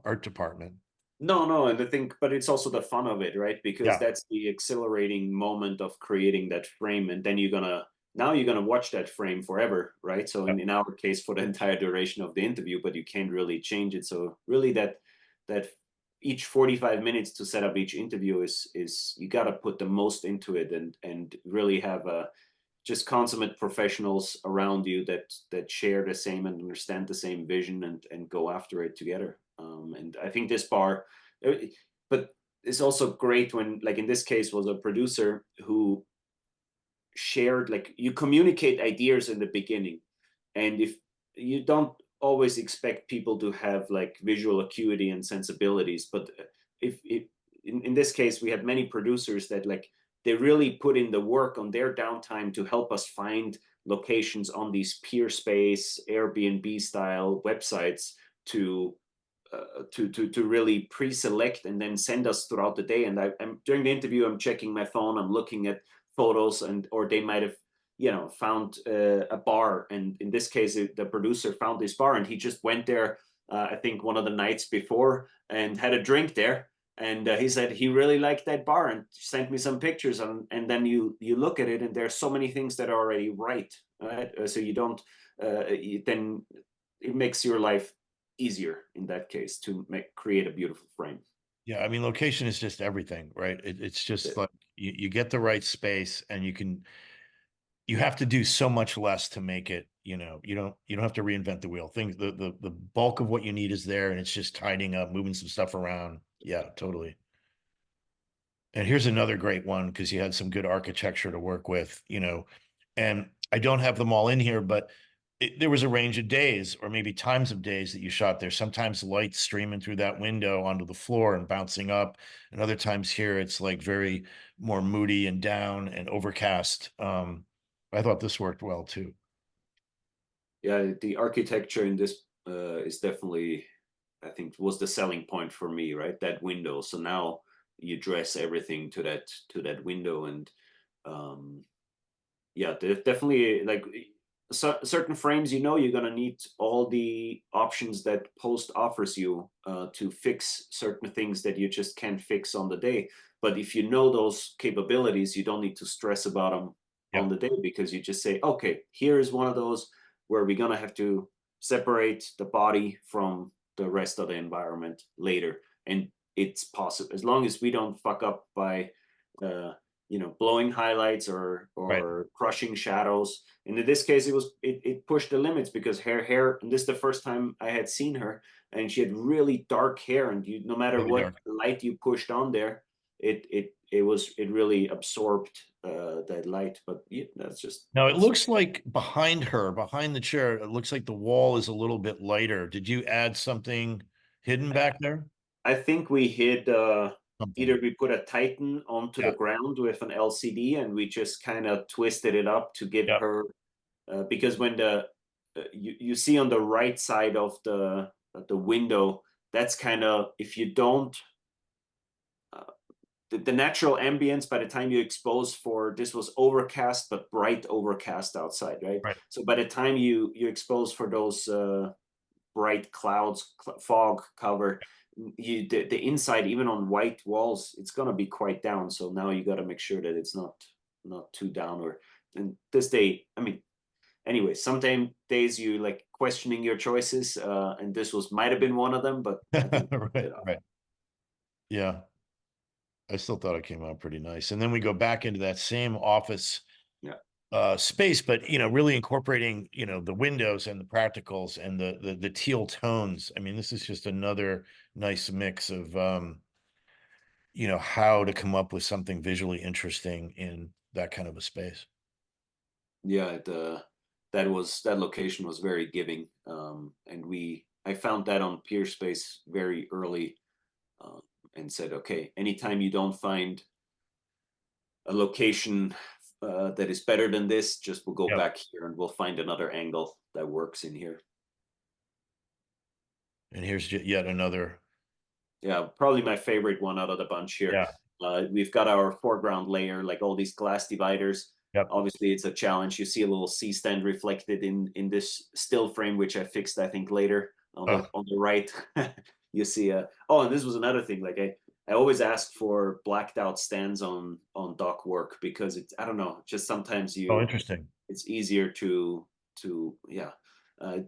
art department. No, no, and I think, but it's also the fun of it, right? Because Yeah. that's the exhilarating moment of creating that frame, and then you're gonna watch that frame forever, right? So Yeah. in our case, for the entire duration of the interview, but you can't really change it. So really, that each 45 minutes to set up each interview is you got to put the most into it, and really have just consummate professionals around you that share the same and understand the same vision, and go after it together. And I think this bar, uh, but it's also great when, like in this case, was a producer who shared, like, you communicate ideas in the beginning, and if you don't always expect people to have like visual acuity and sensibilities, but if in this case we had many producers that, like, they really put in the work on their downtime to help us find locations on these peer space Airbnb style websites to to really pre-select and then send us throughout the day. And I'm during the interview, I'm checking my phone, I'm looking at photos, and or they might have, found a bar, and in this case the producer found this bar, and he just went there, I think one of the nights before, and had a drink there. And he said he really liked that bar and sent me some pictures. And then you look at it, and there's so many things that are already right, right? So you don't, then it makes your life easier in that case to create a beautiful frame. Yeah. I mean, location is just everything, right? It's just like you get the right space and you have to do so much less to make it, you don't have to reinvent the wheel. Things, the bulk of what you need is there, and it's just tidying up, moving some stuff around. Yeah, totally. And here's another great one because you had some good architecture to work with, and I don't have them all in here, but there was a range of days or maybe times of days that you shot there. Sometimes light streaming through that window onto the floor and bouncing up, and other times here it's like very more moody and down and overcast. I thought this worked well too. Yeah, the architecture in this is definitely, I think, was the selling point for me, right? That window. So now you dress everything to that window. And um, yeah, definitely, like, certain frames, you're gonna need all the options that post offers you to fix certain things that you just can't fix on the day. But if you know those capabilities, you don't need to stress about them on Yeah. the day, because you just say, okay, here is one of those where we're gonna have to separate the body from the rest of the environment later. And it's possible, as long as we don't fuck up by uh, blowing highlights Right. or crushing shadows. And in this case, it pushed the limits, because her hair, and this is the first time I had seen her, and she had really dark hair, and no matter Very what dark. light you pushed on there, it really absorbed that light. But yeah, Now it that's looks like behind her, behind the chair, it looks like the wall is a little bit lighter. Did you add something hidden back there? I think we hid, Something. either we put a Titan onto the Yeah. ground with an LCD, and we just kind of twisted it up to give Yeah. her, because when you see on the right side of the window, that's kind of, if you don't, uh, the natural ambience by the time you expose, for this was overcast, but bright overcast outside, right? Right. So by the time you expose for those bright clouds, fog cover, the inside, even on white walls, it's gonna be quite down. So now you got to make sure that it's not too down. Or, and this day, I mean, anyway, sometimes days you like questioning your choices, and this was might have been one of them, but I think we pulled Right. it off. Right. Yeah. I still thought it came out pretty nice. And then we go back into that same office Yeah. space, but really incorporating, the windows and the practicals and the teal tones. I mean, this is just another nice mix of how to come up with something visually interesting in that kind of a space. Yeah, that location was very giving, and I found that on Peerspace very early, um, and said, okay, anytime you don't find a location that is better than this, just we'll go Yep. back here and we'll find another angle that works in here. And here's yet another. Yeah, probably my favorite one out of the bunch here. Yeah. We've got our foreground layer, like all these glass dividers. Yep. Obviously, it's a challenge. You see a little C stand reflected in this still frame, which I fixed, I think, later on Uh, the right. You see oh, and this was another thing. Like I always ask for blacked out stands on dock work because it's, I don't know, just sometimes oh, you interesting. it's easier to yeah. Uh,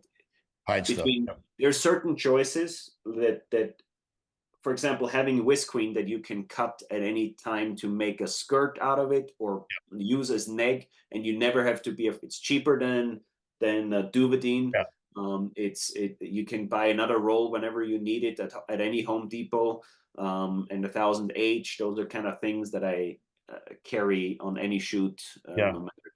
Hide stuff. between Yep. there's certain choices that for example, having a whisk queen that you can cut at any time to make a skirt out of it or use as neg, and you never have to be. It's cheaper than Duvadine. Yeah. You can buy another roll whenever you need it at any Home Depot. And 1000H. Those are kind of things that I carry on any shoot, Yeah. no matter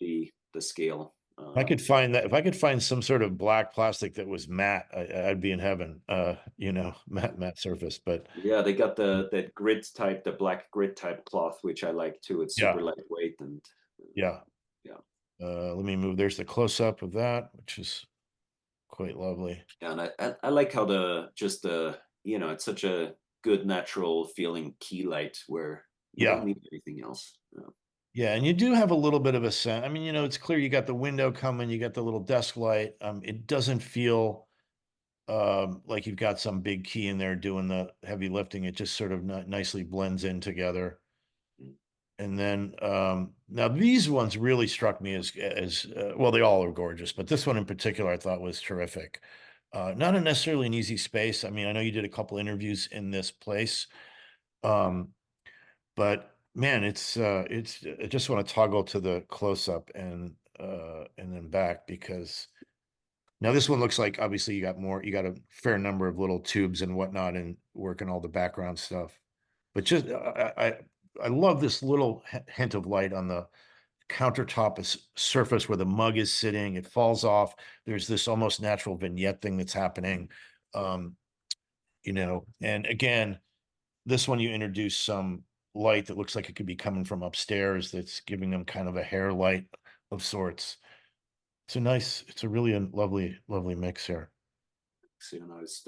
the scale. I could find that if I could find some sort of black plastic that was matte, I'd be in heaven. Matte surface. But Yeah, they got that grit type, the black grit type cloth, which I like too. It's yeah, super lightweight and yeah. yeah. Let me move. There's the close up of that, which is quite lovely. Yeah, and I like how it's such a good natural feeling key light where you don't Yeah. need anything else. Yeah. Yeah, and you do have a little bit of a sense. I mean, it's clear you got the window coming, you got the little desk light. It doesn't feel like you've got some big key in there doing the heavy lifting. It just sort of nicely blends in together. Mm. And then now these ones really struck me as well. They all are gorgeous, but this one in particular I thought was terrific. Not necessarily an easy space. I mean, I know you did a couple interviews in this place, um, but man, it's I just want to toggle to the close up and then back because now this one looks like obviously you got a fair number of little tubes and whatnot and working all the background stuff. But just I love this little hint of light on the countertop surface where the mug is sitting. It falls off. There's this almost natural vignette thing that's happening. Um, and again, this one you introduce some light that looks like it could be coming from upstairs that's giving them kind of a hair light of sorts. It's a really lovely, lovely mix here. So, it's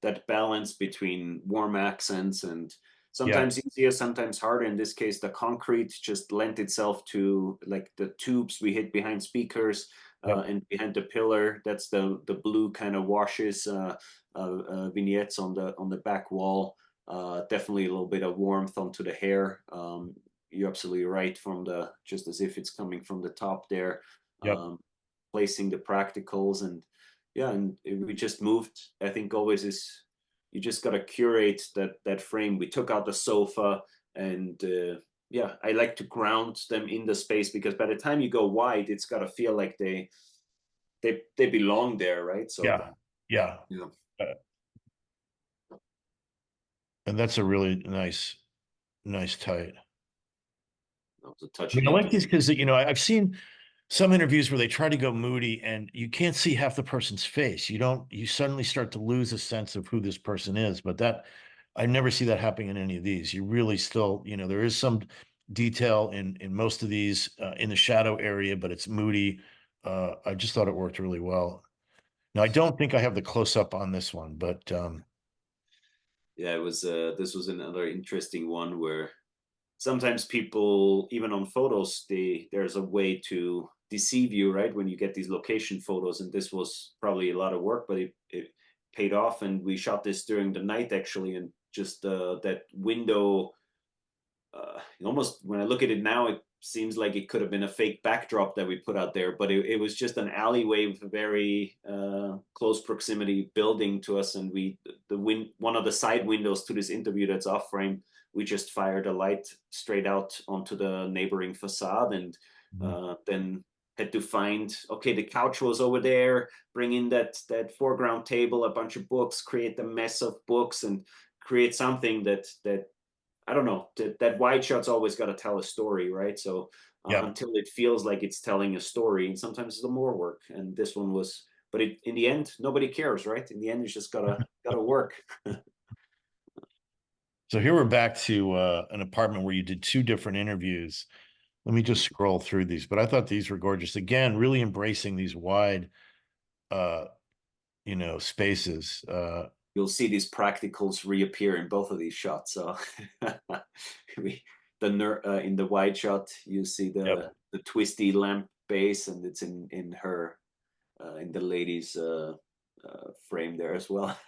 that balance between warm accents and Yeah, sometimes easier, sometimes harder. In this case, the concrete just lent itself to like the tubes we hit behind speakers yep, and behind the pillar. That's the blue kind of washes vignettes on the back wall. Definitely a little bit of warmth onto the hair. You're absolutely right. Just as if it's coming from the top there. yep, Um, Placing the practicals and yeah, and we just moved. I think always is you just gotta curate that frame. We took out the sofa and yeah, I like to ground them in the space because by the time you go wide, it's gotta feel like they belong there, right? So yeah, yeah. yeah, Uh, and that's a really nice tight. that was a touch I of mean, I like detail. these because I've seen some interviews where they try to go moody and you can't see half the person's face. You suddenly start to lose a sense of who this person is. But I never see that happening in any of these. You really still, there is some detail in most of these in the shadow area, but it's moody. I just thought it worked really well. Now, I don't think I have the close up on this one, but Yeah, it was this was another interesting one where sometimes people even on photos there's a way to deceive you, right, when you get these location photos, and this was probably a lot of work but it paid off, and we shot this during the night actually, and just that window almost when I look at it now it seems like it could have been a fake backdrop that we put out there, but it was just an alleyway with a very close proximity building to us, and one of the side windows to this interview that's off frame, we just fired a light straight out onto the neighboring facade, and Mhm. then had to find, okay, the couch was over there, bring in that foreground table, a bunch of books, create the mess of books, and create something that I don't know, that wide shot's always got to tell a story, right? So Yeah. until it feels like it's telling a story, and sometimes it's more work. And this one was, but in the end, nobody cares, right? In the end, it's just gotta work. So here we're back to an apartment where you did two different interviews. Let me just scroll through these, but I thought these were gorgeous. Again, really embracing these wide, uh, spaces. You'll see these practicals reappear in both of these shots. So in the wide shot, you see Yep. the twisty lamp base, and it's in her in the lady's frame there as well.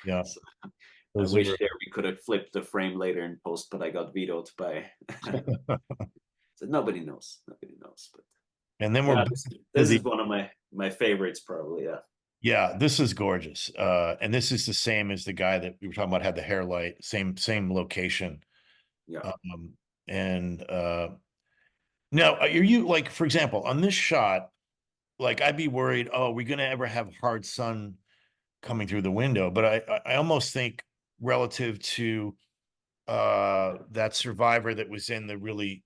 Yeah. So I Those wish are. there we could have flipped the frame later in post, but I got vetoed by. So nobody knows. Nobody knows. But And then we're yeah, back to this the. is one of my favorites, probably. Yeah. Yeah, this is gorgeous. And this is the same as the guy that we were talking about had the hair light, same location. Yeah. Um, and now are you like, for example, on this shot, like I'd be worried, oh, are we gonna ever have hard sun coming through the window? But I almost think relative to that survivor that was in the really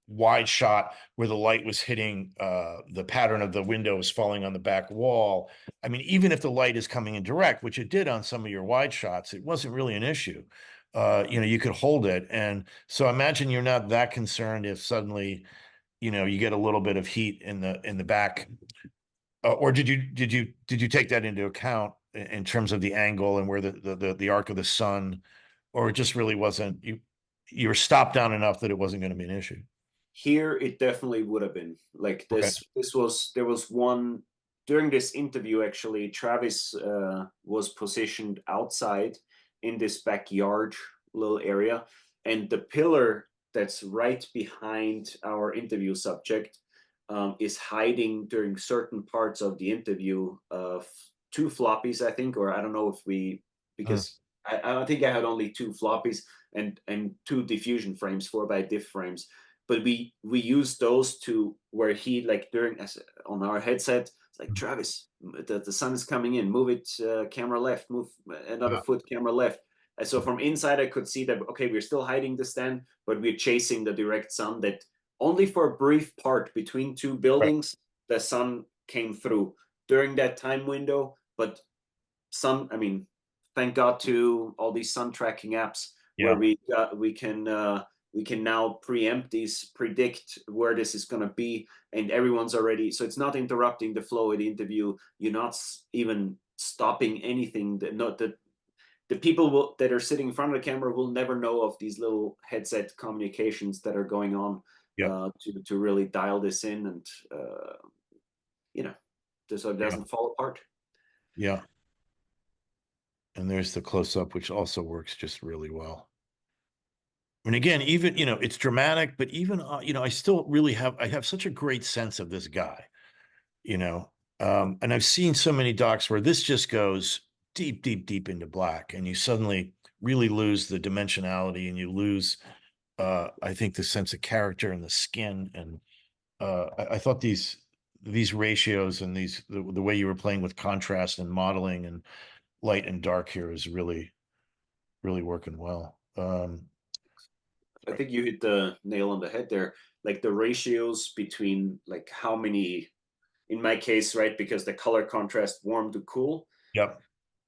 wide shot where the light was hitting the pattern of the windows falling on the back wall. I mean, even if the light is coming in direct, which it did on some of your wide shots, it wasn't really an issue. You could hold it. And so imagine you're not that concerned if suddenly, you get a little bit of heat in the back. Or did you take that into account in terms of the angle and where the arc of the sun, or it just really wasn't you were stopped down enough that it wasn't going to be an issue? Here it definitely would have been like Okay. this was there was one during this interview. Actually, Travis was positioned outside in this backyard little area, and the pillar that's right behind our interview subject is hiding during certain parts of the interview of two floppies, I think, or I don't know if we, Mm. because I think I had only two floppies and two diffusion frames, 4x diff frames, but we used those to where he, like, during on our headset, it's like, Travis, the sun is coming in, move it, camera left, move another foot, camera left. And so from inside I could see that, okay, we're still hiding the stand, but we're chasing the direct sun, that only for a brief part between two Right. buildings the sun came through during that time window. But sun, I mean, thank God to all these sun tracking apps where Yeah. we can now preempt these, predict where this is going to be, and everyone's already, so it's not interrupting the flow of the interview. You're not even stopping anything. That not that the people that are sitting in front of the camera will never know of these little headset communications that are going on Yeah. to really dial this in, and you know, so it Yeah. doesn't fall apart. Yeah. And there's the close up, which also works just really well. And again, even it's dramatic, but even I still really I have such a great sense of this guy. you know. And I've seen so many docs where this just goes deep, deep, deep into black, and you suddenly really lose the dimensionality, and you lose, I think, the sense of character and the skin. And I thought these ratios and the way you were playing with contrast and modeling and light and dark here is really, really working well. I think you hit the nail on the head there. Like the ratios between, like, how many, in my case, right, because the color contrast warm to cool, Yep.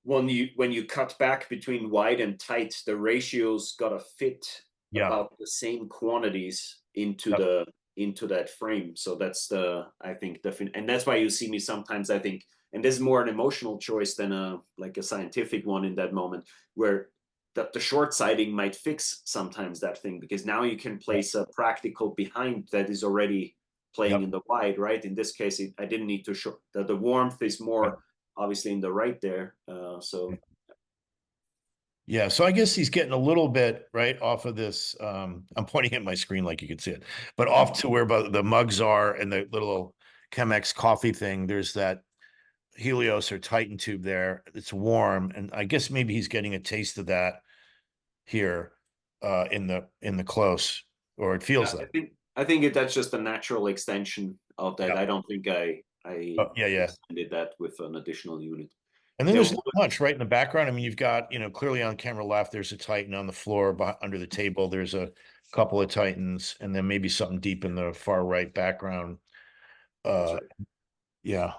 when you cut back between wide and tight, the ratios gotta fit Yeah. about the same quantities into Yep. that frame. So that's the, I think, and that's why you see me sometimes, I think, and this is more an emotional choice than a scientific one in that moment, where the short sighting might fix sometimes that thing, because now you can Yep. place a practical behind that is already playing Yep. in the wide, right? In this case, I didn't need to show that the warmth is more obviously in the right there. So Yeah, so I guess he's getting a little bit right off of this. I'm pointing at my screen like you can see it, but off to where the mugs are and the little Chemex coffee thing. There's that Helios or Titan tube there. It's warm, and I guess maybe he's getting a taste of that here in the close, or it yeah, feels like. I think that's just a natural extension of that. Yeah. I don't think I Yeah. Yeah. extended that with an additional unit. And then there there's not was much right in the background. I mean, you've got, clearly on camera left, there's a Titan on the floor under the table. There's a couple of Titans, and then maybe something deep in the far right background. that's Uh, right. yeah.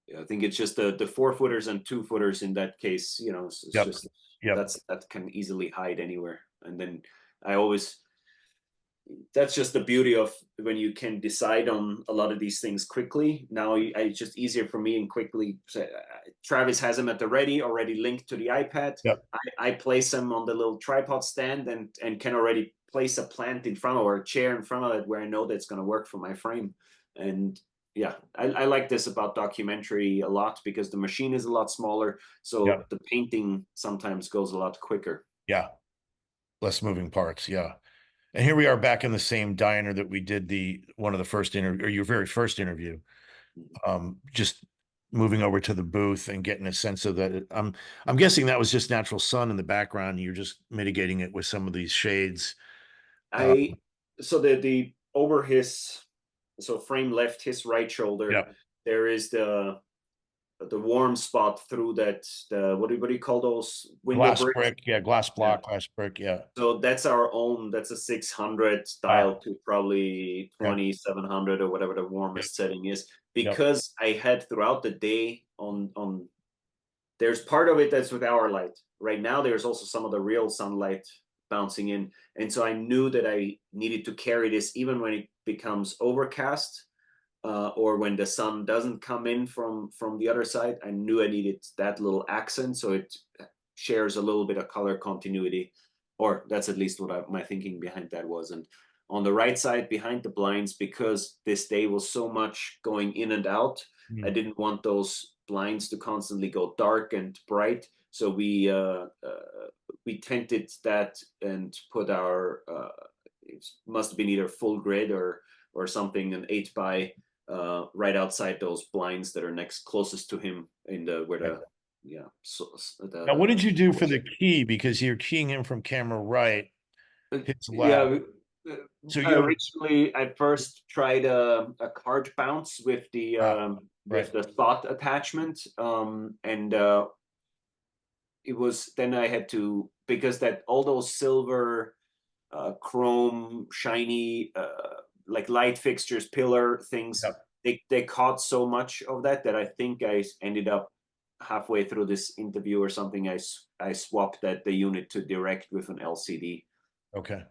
Yeah, I think it's just the 4-footers and 2-footers in that case. It's Yep. just Yep. that can easily hide anywhere. And then I always that's just the beauty of when you can decide on a lot of these things quickly. Now it's just easier for me and quickly. Travis has them at the ready, already linked to the iPad. Yep. I place them on the little tripod stand and can already place a plant in front of or a chair in front of it where I know that's going to work for my frame. And yeah, I like this about documentary a lot because the machine is a lot smaller. So Yep. the painting sometimes goes a lot quicker. Yeah. Less moving parts. Yeah. And here we are back in the same diner that we did one of the first interview, or your very first interview. Just moving over to the booth and getting a sense of that. I'm guessing that was just natural sun in the background. You're just mitigating it with some of these shades. Uh, I so the over his frame left, his right shoulder, yeah. there is the warm spot through that the what do you call those window Glass bricks? brick. Yeah. Glass Yeah. block, glass brick. Yeah. So that's our own. That's a 600 Wow. dial to probably Yeah. 2700 or whatever the Yep. warmest setting is. Yep. Because I had throughout the day on there's part of it that's with our light. Right now, there's also some of the real sunlight bouncing in. And so I knew that I needed to carry this even when it becomes overcast or when the sun doesn't come in from the other side. I knew I needed that little accent so it shares a little bit of color continuity, or that's at least what my thinking behind that was. And on the right side behind the blinds, because this day was so much going in and out, I Mm. didn't want those blinds to constantly go dark and bright. So we tinted that and put our it must have been either full grid or something, an 8 by right outside those blinds that are next closest to him in the where Yeah. the yeah so Now, what did the you do for the key? Because you're keying in from camera right, his left. yeah. So you have, Originally, I first tried a card bounce ah, right. with the thought attachment, and it was then I had to because that all those silver, chrome, shiny, like light fixtures, pillar things, Yep. they caught so much of that I think I ended up halfway through this interview or something. I swapped the unit to direct with an LCD. Okay.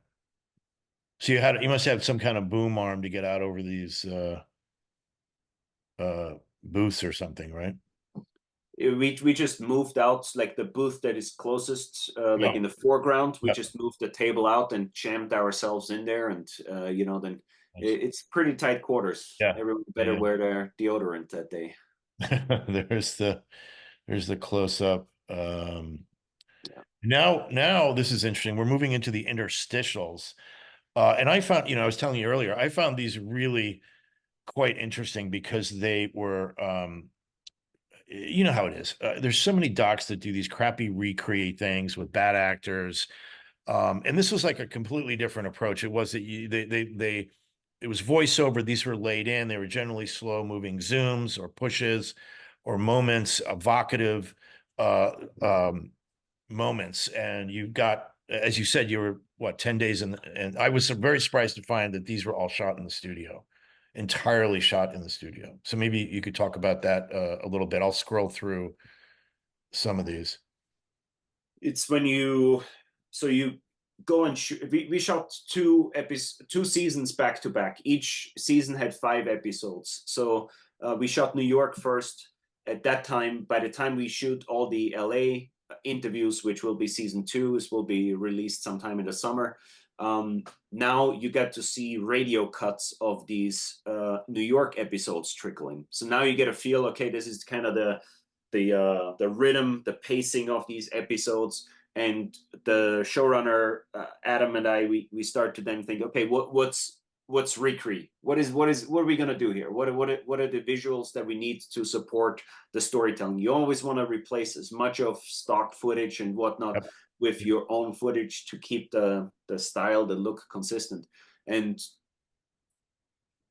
So you must have some kind of boom arm to get out over these uh booths or something, right? We just moved out like the booth that is closest, like Yeah. in the foreground. We Yeah. just moved the table out and jammed ourselves in there, and then Nice. it's pretty tight quarters. Yeah. Everyone better Yeah. wear their deodorant that day. There's the close up. Yeah. Now this is interesting. We're moving into the interstitials. And I found, I was telling you earlier, I found these really quite interesting because they were, you know how it is. There's so many docs that do these crappy recreate things with bad actors. And this was like a completely different approach. It was that it was voiceover. These were laid in. They were generally slow moving zooms or pushes or moments, evocative uh, um, moments. And you got, as you said, you were what, 10 days in, and I was very surprised to find that these were all shot in the studio, entirely shot in the studio. So maybe you could talk about that a little bit. I'll scroll through some of these. It's when you go and we shot two seasons back to back. Each season had 5 episodes. So we shot New York first. At that time, by the time we shoot all the LA interviews, which will be season 2, this will be released sometime in the summer. Now you get to see radio cuts of these New York episodes trickling. So now you get a feel. Okay, this is kind of the rhythm, the pacing of these episodes, and the showrunner Adam and I, we start to then think, okay, what's recre? What are we gonna do here? What are the visuals that we need to support the storytelling? You always want to replace as much of stock footage and whatnot Yep. with your own footage to keep the style, the look consistent. And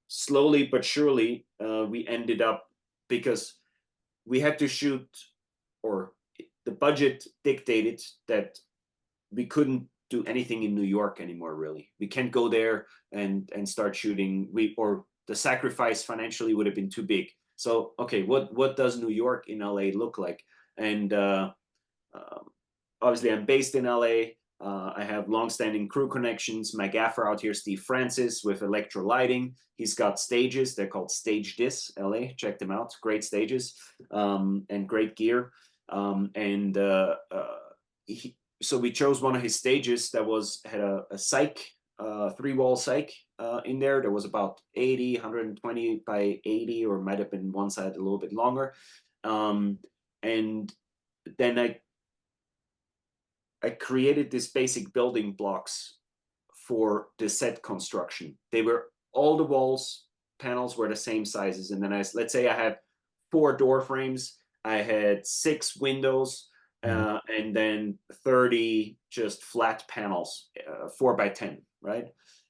slowly but surely, we ended up because we had to shoot or the budget dictated that we couldn't do anything in New York anymore. Really, we can't go there and start shooting. Or the sacrifice financially would have been too big. So okay, what does New York in LA look like? And obviously, I'm based in LA. I have long-standing crew connections. My gaffer out here, Steve Francis, with Electro Lighting. He's got stages. They're called Stage Dis LA. Check them out. Great stages and great gear. So we chose one of his stages that had a psych, 3-wall psych in there. There was about 80, 120 by 80, or might have been one side a little bit longer. And then I created these basic building blocks for the set construction. They were all the walls panels were the same sizes, and then let's say I had 4 door frames, I had 6 windows, and then 30 just flat panels, 4 by 10, right?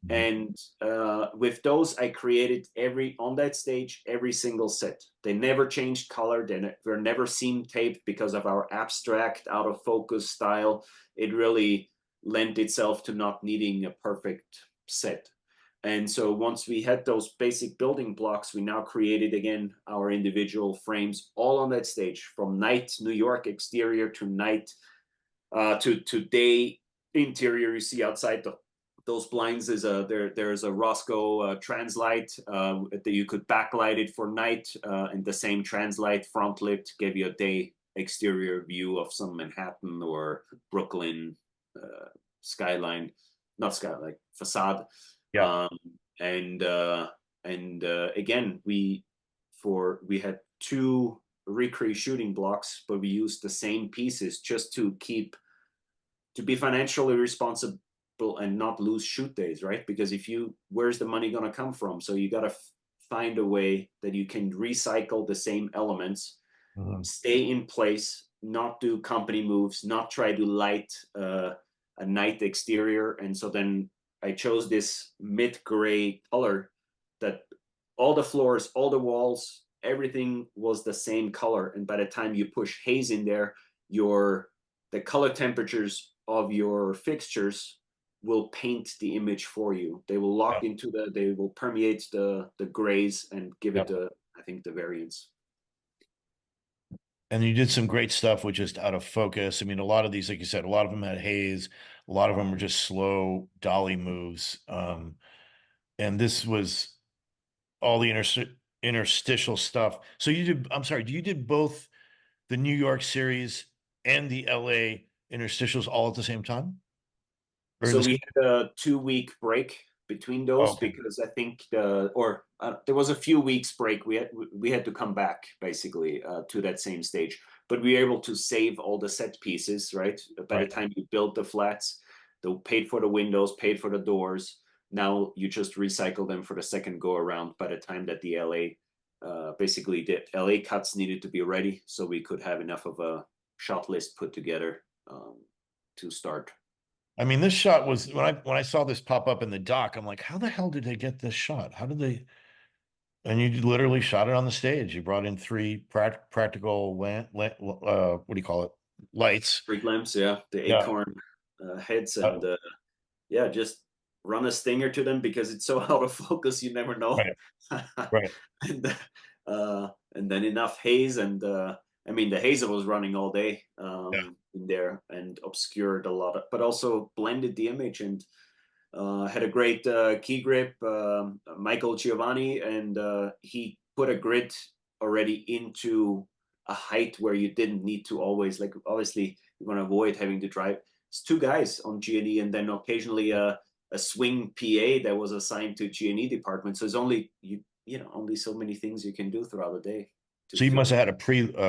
And with those, I created on that stage, every single set. They never changed color. They were never seam taped because of our abstract, out of focus style. It really lent itself to not needing a perfect set. And so once we had those basic building blocks, we now created again our individual frames all on that stage, from night New York exterior to night to day interior. You see outside those blinds is there's a Roscoe translight that you could backlight it for night, and the same translight front lit to give you a day exterior view of some Manhattan or Brooklyn skyline, not skyline, facade. Yeah. Again, we had 2 recre shooting blocks, but we used the same pieces just to be financially responsible and not lose shoot days, right? Because where's the money going to come from? So you got to find a way that you can recycle the same elements, stay in place, not do company moves, not try to light a night exterior. And so then I chose this mid-gray color that all the floors, all the walls, everything was the same color. And by the time you push haze in there, the color temperatures of your fixtures will paint the image for you. They will lock into they will permeate the grays and give it I think the variance. And you did some great stuff with just out of focus. I mean, a lot of these, like you said, a lot of them had haze. A lot of them were just slow dolly moves. And this was all the interstitial stuff. So I'm sorry, you did both the New York series and the LA interstitials all at the same time? So we had a 2-week break between those because I think there was a few weeks break. We had to come back basically to that same stage, but we were able to save all the set pieces, right? By the time you build the flats, they paid for the windows, paid for the doors. Now you just recycle them for the second go around. By the time that the basically the LA cuts needed to be ready, so we could have enough of a shot list put together to start. I mean, this shot was when I saw this pop up in the doc, I'm like, how the hell did they get this shot? How did they? And you literally shot it on the stage. You brought in 3 practical what do you call it? Lights. Street lamps, the acorn heads, and just run a stinger to them because it's so out of focus, you never know. Right. And then enough haze, and I mean the haze was running all day in there and obscured a lot, but also blended the image and had a great key grip, Michael Giovanni, and he put a grid already into a height where you didn't need to always, like, obviously you want to avoid having to drive. It's 2 guys on G&E, and then occasionally a swing PA that was assigned to G&E department. So it's only only so many things you can do throughout the day. So you must have had a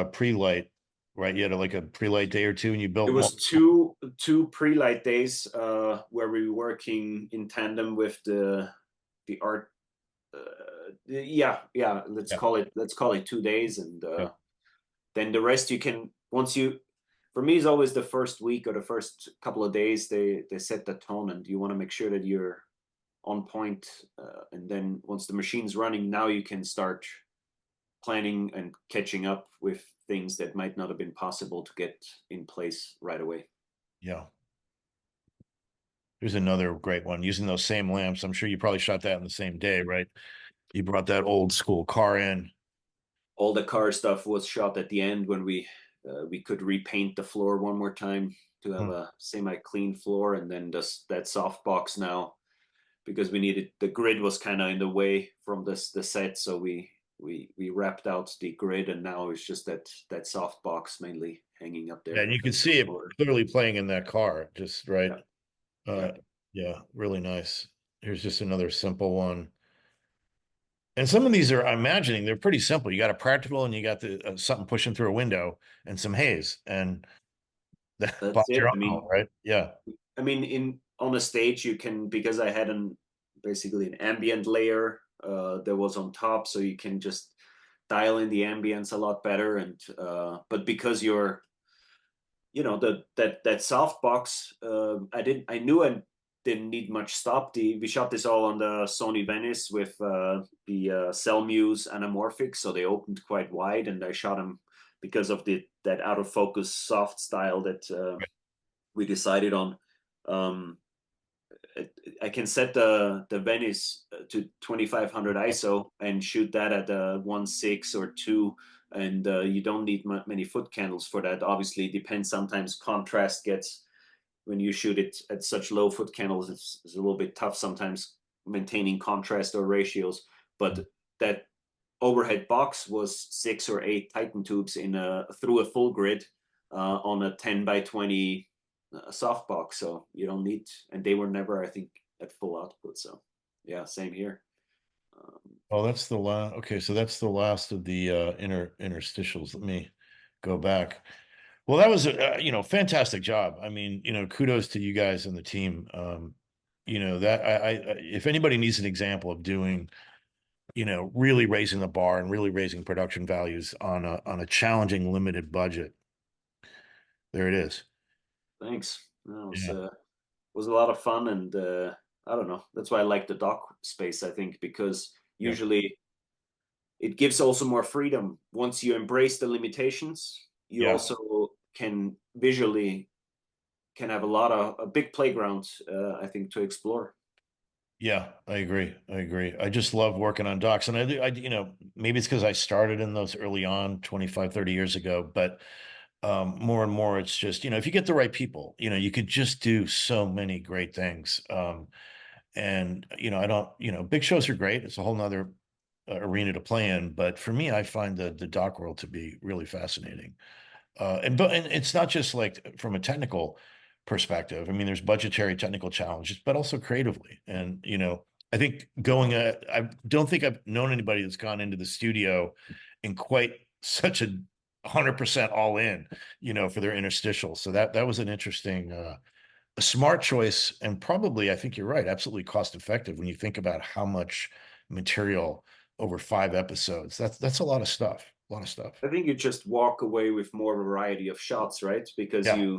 pre-light, right? You had like a pre-light day or 2, and you built. It was two pre-light days where we were working in tandem with the art. Let's call it 2 days, and then the rest you can for me, it's always the first week or the first couple of days they set the tone, and you want to make sure that you're on point, and then once the machine's running, now you can start planning and catching up with things that might not have been possible to get in place right away. Yeah. Here's another great one using those same lamps. I'm sure you probably shot that in the same day, right? You brought that old school car in. All the car stuff was shot at the end when we could repaint the floor one more time to have Hmm. a semi clean floor, and then that softbox now, because we needed, the grid was kind of in the way from the set, so we wrapped out the grid, and now it's just that soft box mainly hanging up Yeah, there. and you can see it clearly playing in that car, just right. Yeah, Uh, yeah. yeah, really nice. Here's just another simple one. And some of these are, I'm imagining, they're pretty simple. You got a practical, and you got the something pushing through a window and some haze, and That's Bob's it. your uncle, right? Yeah, In on a stage you can, because I had basically an ambient layer that was on top, so you can just dial in the ambience a lot better. And but because you're, that softbox, I knew I didn't need much stop. We shot this all on the Sony Venice with the Cell Muse anamorphic, so they opened quite wide, and I shot them because of that out of focus soft style that we decided on. Um, I can set the Venice to 2500 ISO and shoot that at 1.6 or 2, and you don't need many foot candles for that. Obviously, it depends. Sometimes contrast gets, when you shoot it at such low foot candles, it's a little bit tough sometimes maintaining contrast or ratios. But that overhead box was 6 or 8 Titan tubes through a full grid on a 10 by 20 softbox, so you don't need, and they were never, I think, at full output. So yeah, same here. oh, that's the last. Okay, so that's the last of the interstitials. Let me go back. Well, that was a fantastic job. I mean, kudos to you guys and the team. That if anybody needs an example of doing, really raising the bar and really raising production values on a challenging limited budget, there it is. Thanks. That Yeah, was a lot of fun, and I don't know. That's why I like the doc space. I think because yeah, usually it gives also more freedom. Once you embrace the limitations, you yeah. also can visually can have a big playground, I think, to explore. Yeah, I agree. I agree. I just love working on docs. And maybe it's because I started in those early on 25, 30 years ago, but more and more it's just, if you get the right people, you could just do so many great things. And I don't, big shows are great. It's a whole nother arena to play in. But for me, I find the doc world to be really fascinating. And it's not just like from a technical perspective. I mean, there's budgetary technical challenges, but also creatively. And I think I don't think I've known anybody that's gone into the studio and quite such 100% all in, for their interstitial. So that was an interesting, a smart choice, and probably I think you're right, absolutely cost effective when you think about how much material over 5 episodes. That's a lot of stuff. A lot of stuff. I think you just walk away with more variety of shots, right? Because Yeah.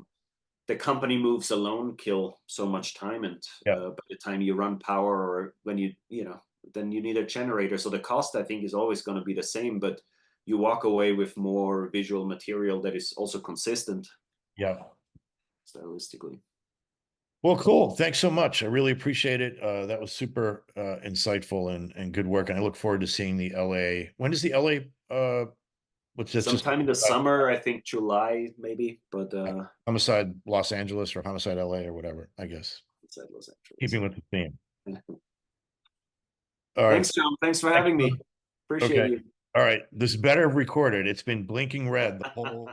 the company moves alone kill so much time, and Yeah. by the time you run power, or when then you need a generator. So the cost, I think, is always going to be the same, but you walk away with more visual material that is also consistent Yeah. stylistically. Well, cool. Thanks so much. I really appreciate it. That was super insightful and good work. And I look forward to seeing the LA. When does the LA what's that, just Sometime in the summer, I think July maybe, but Homicide Los Angeles or Homicide LA or whatever, I guess. inside Los Angeles. Keeping with the theme. All right. Thanks, John. Thanks for Thanks. having me. Appreciate Okay. you. All right. This better recorded. It's been blinking red the whole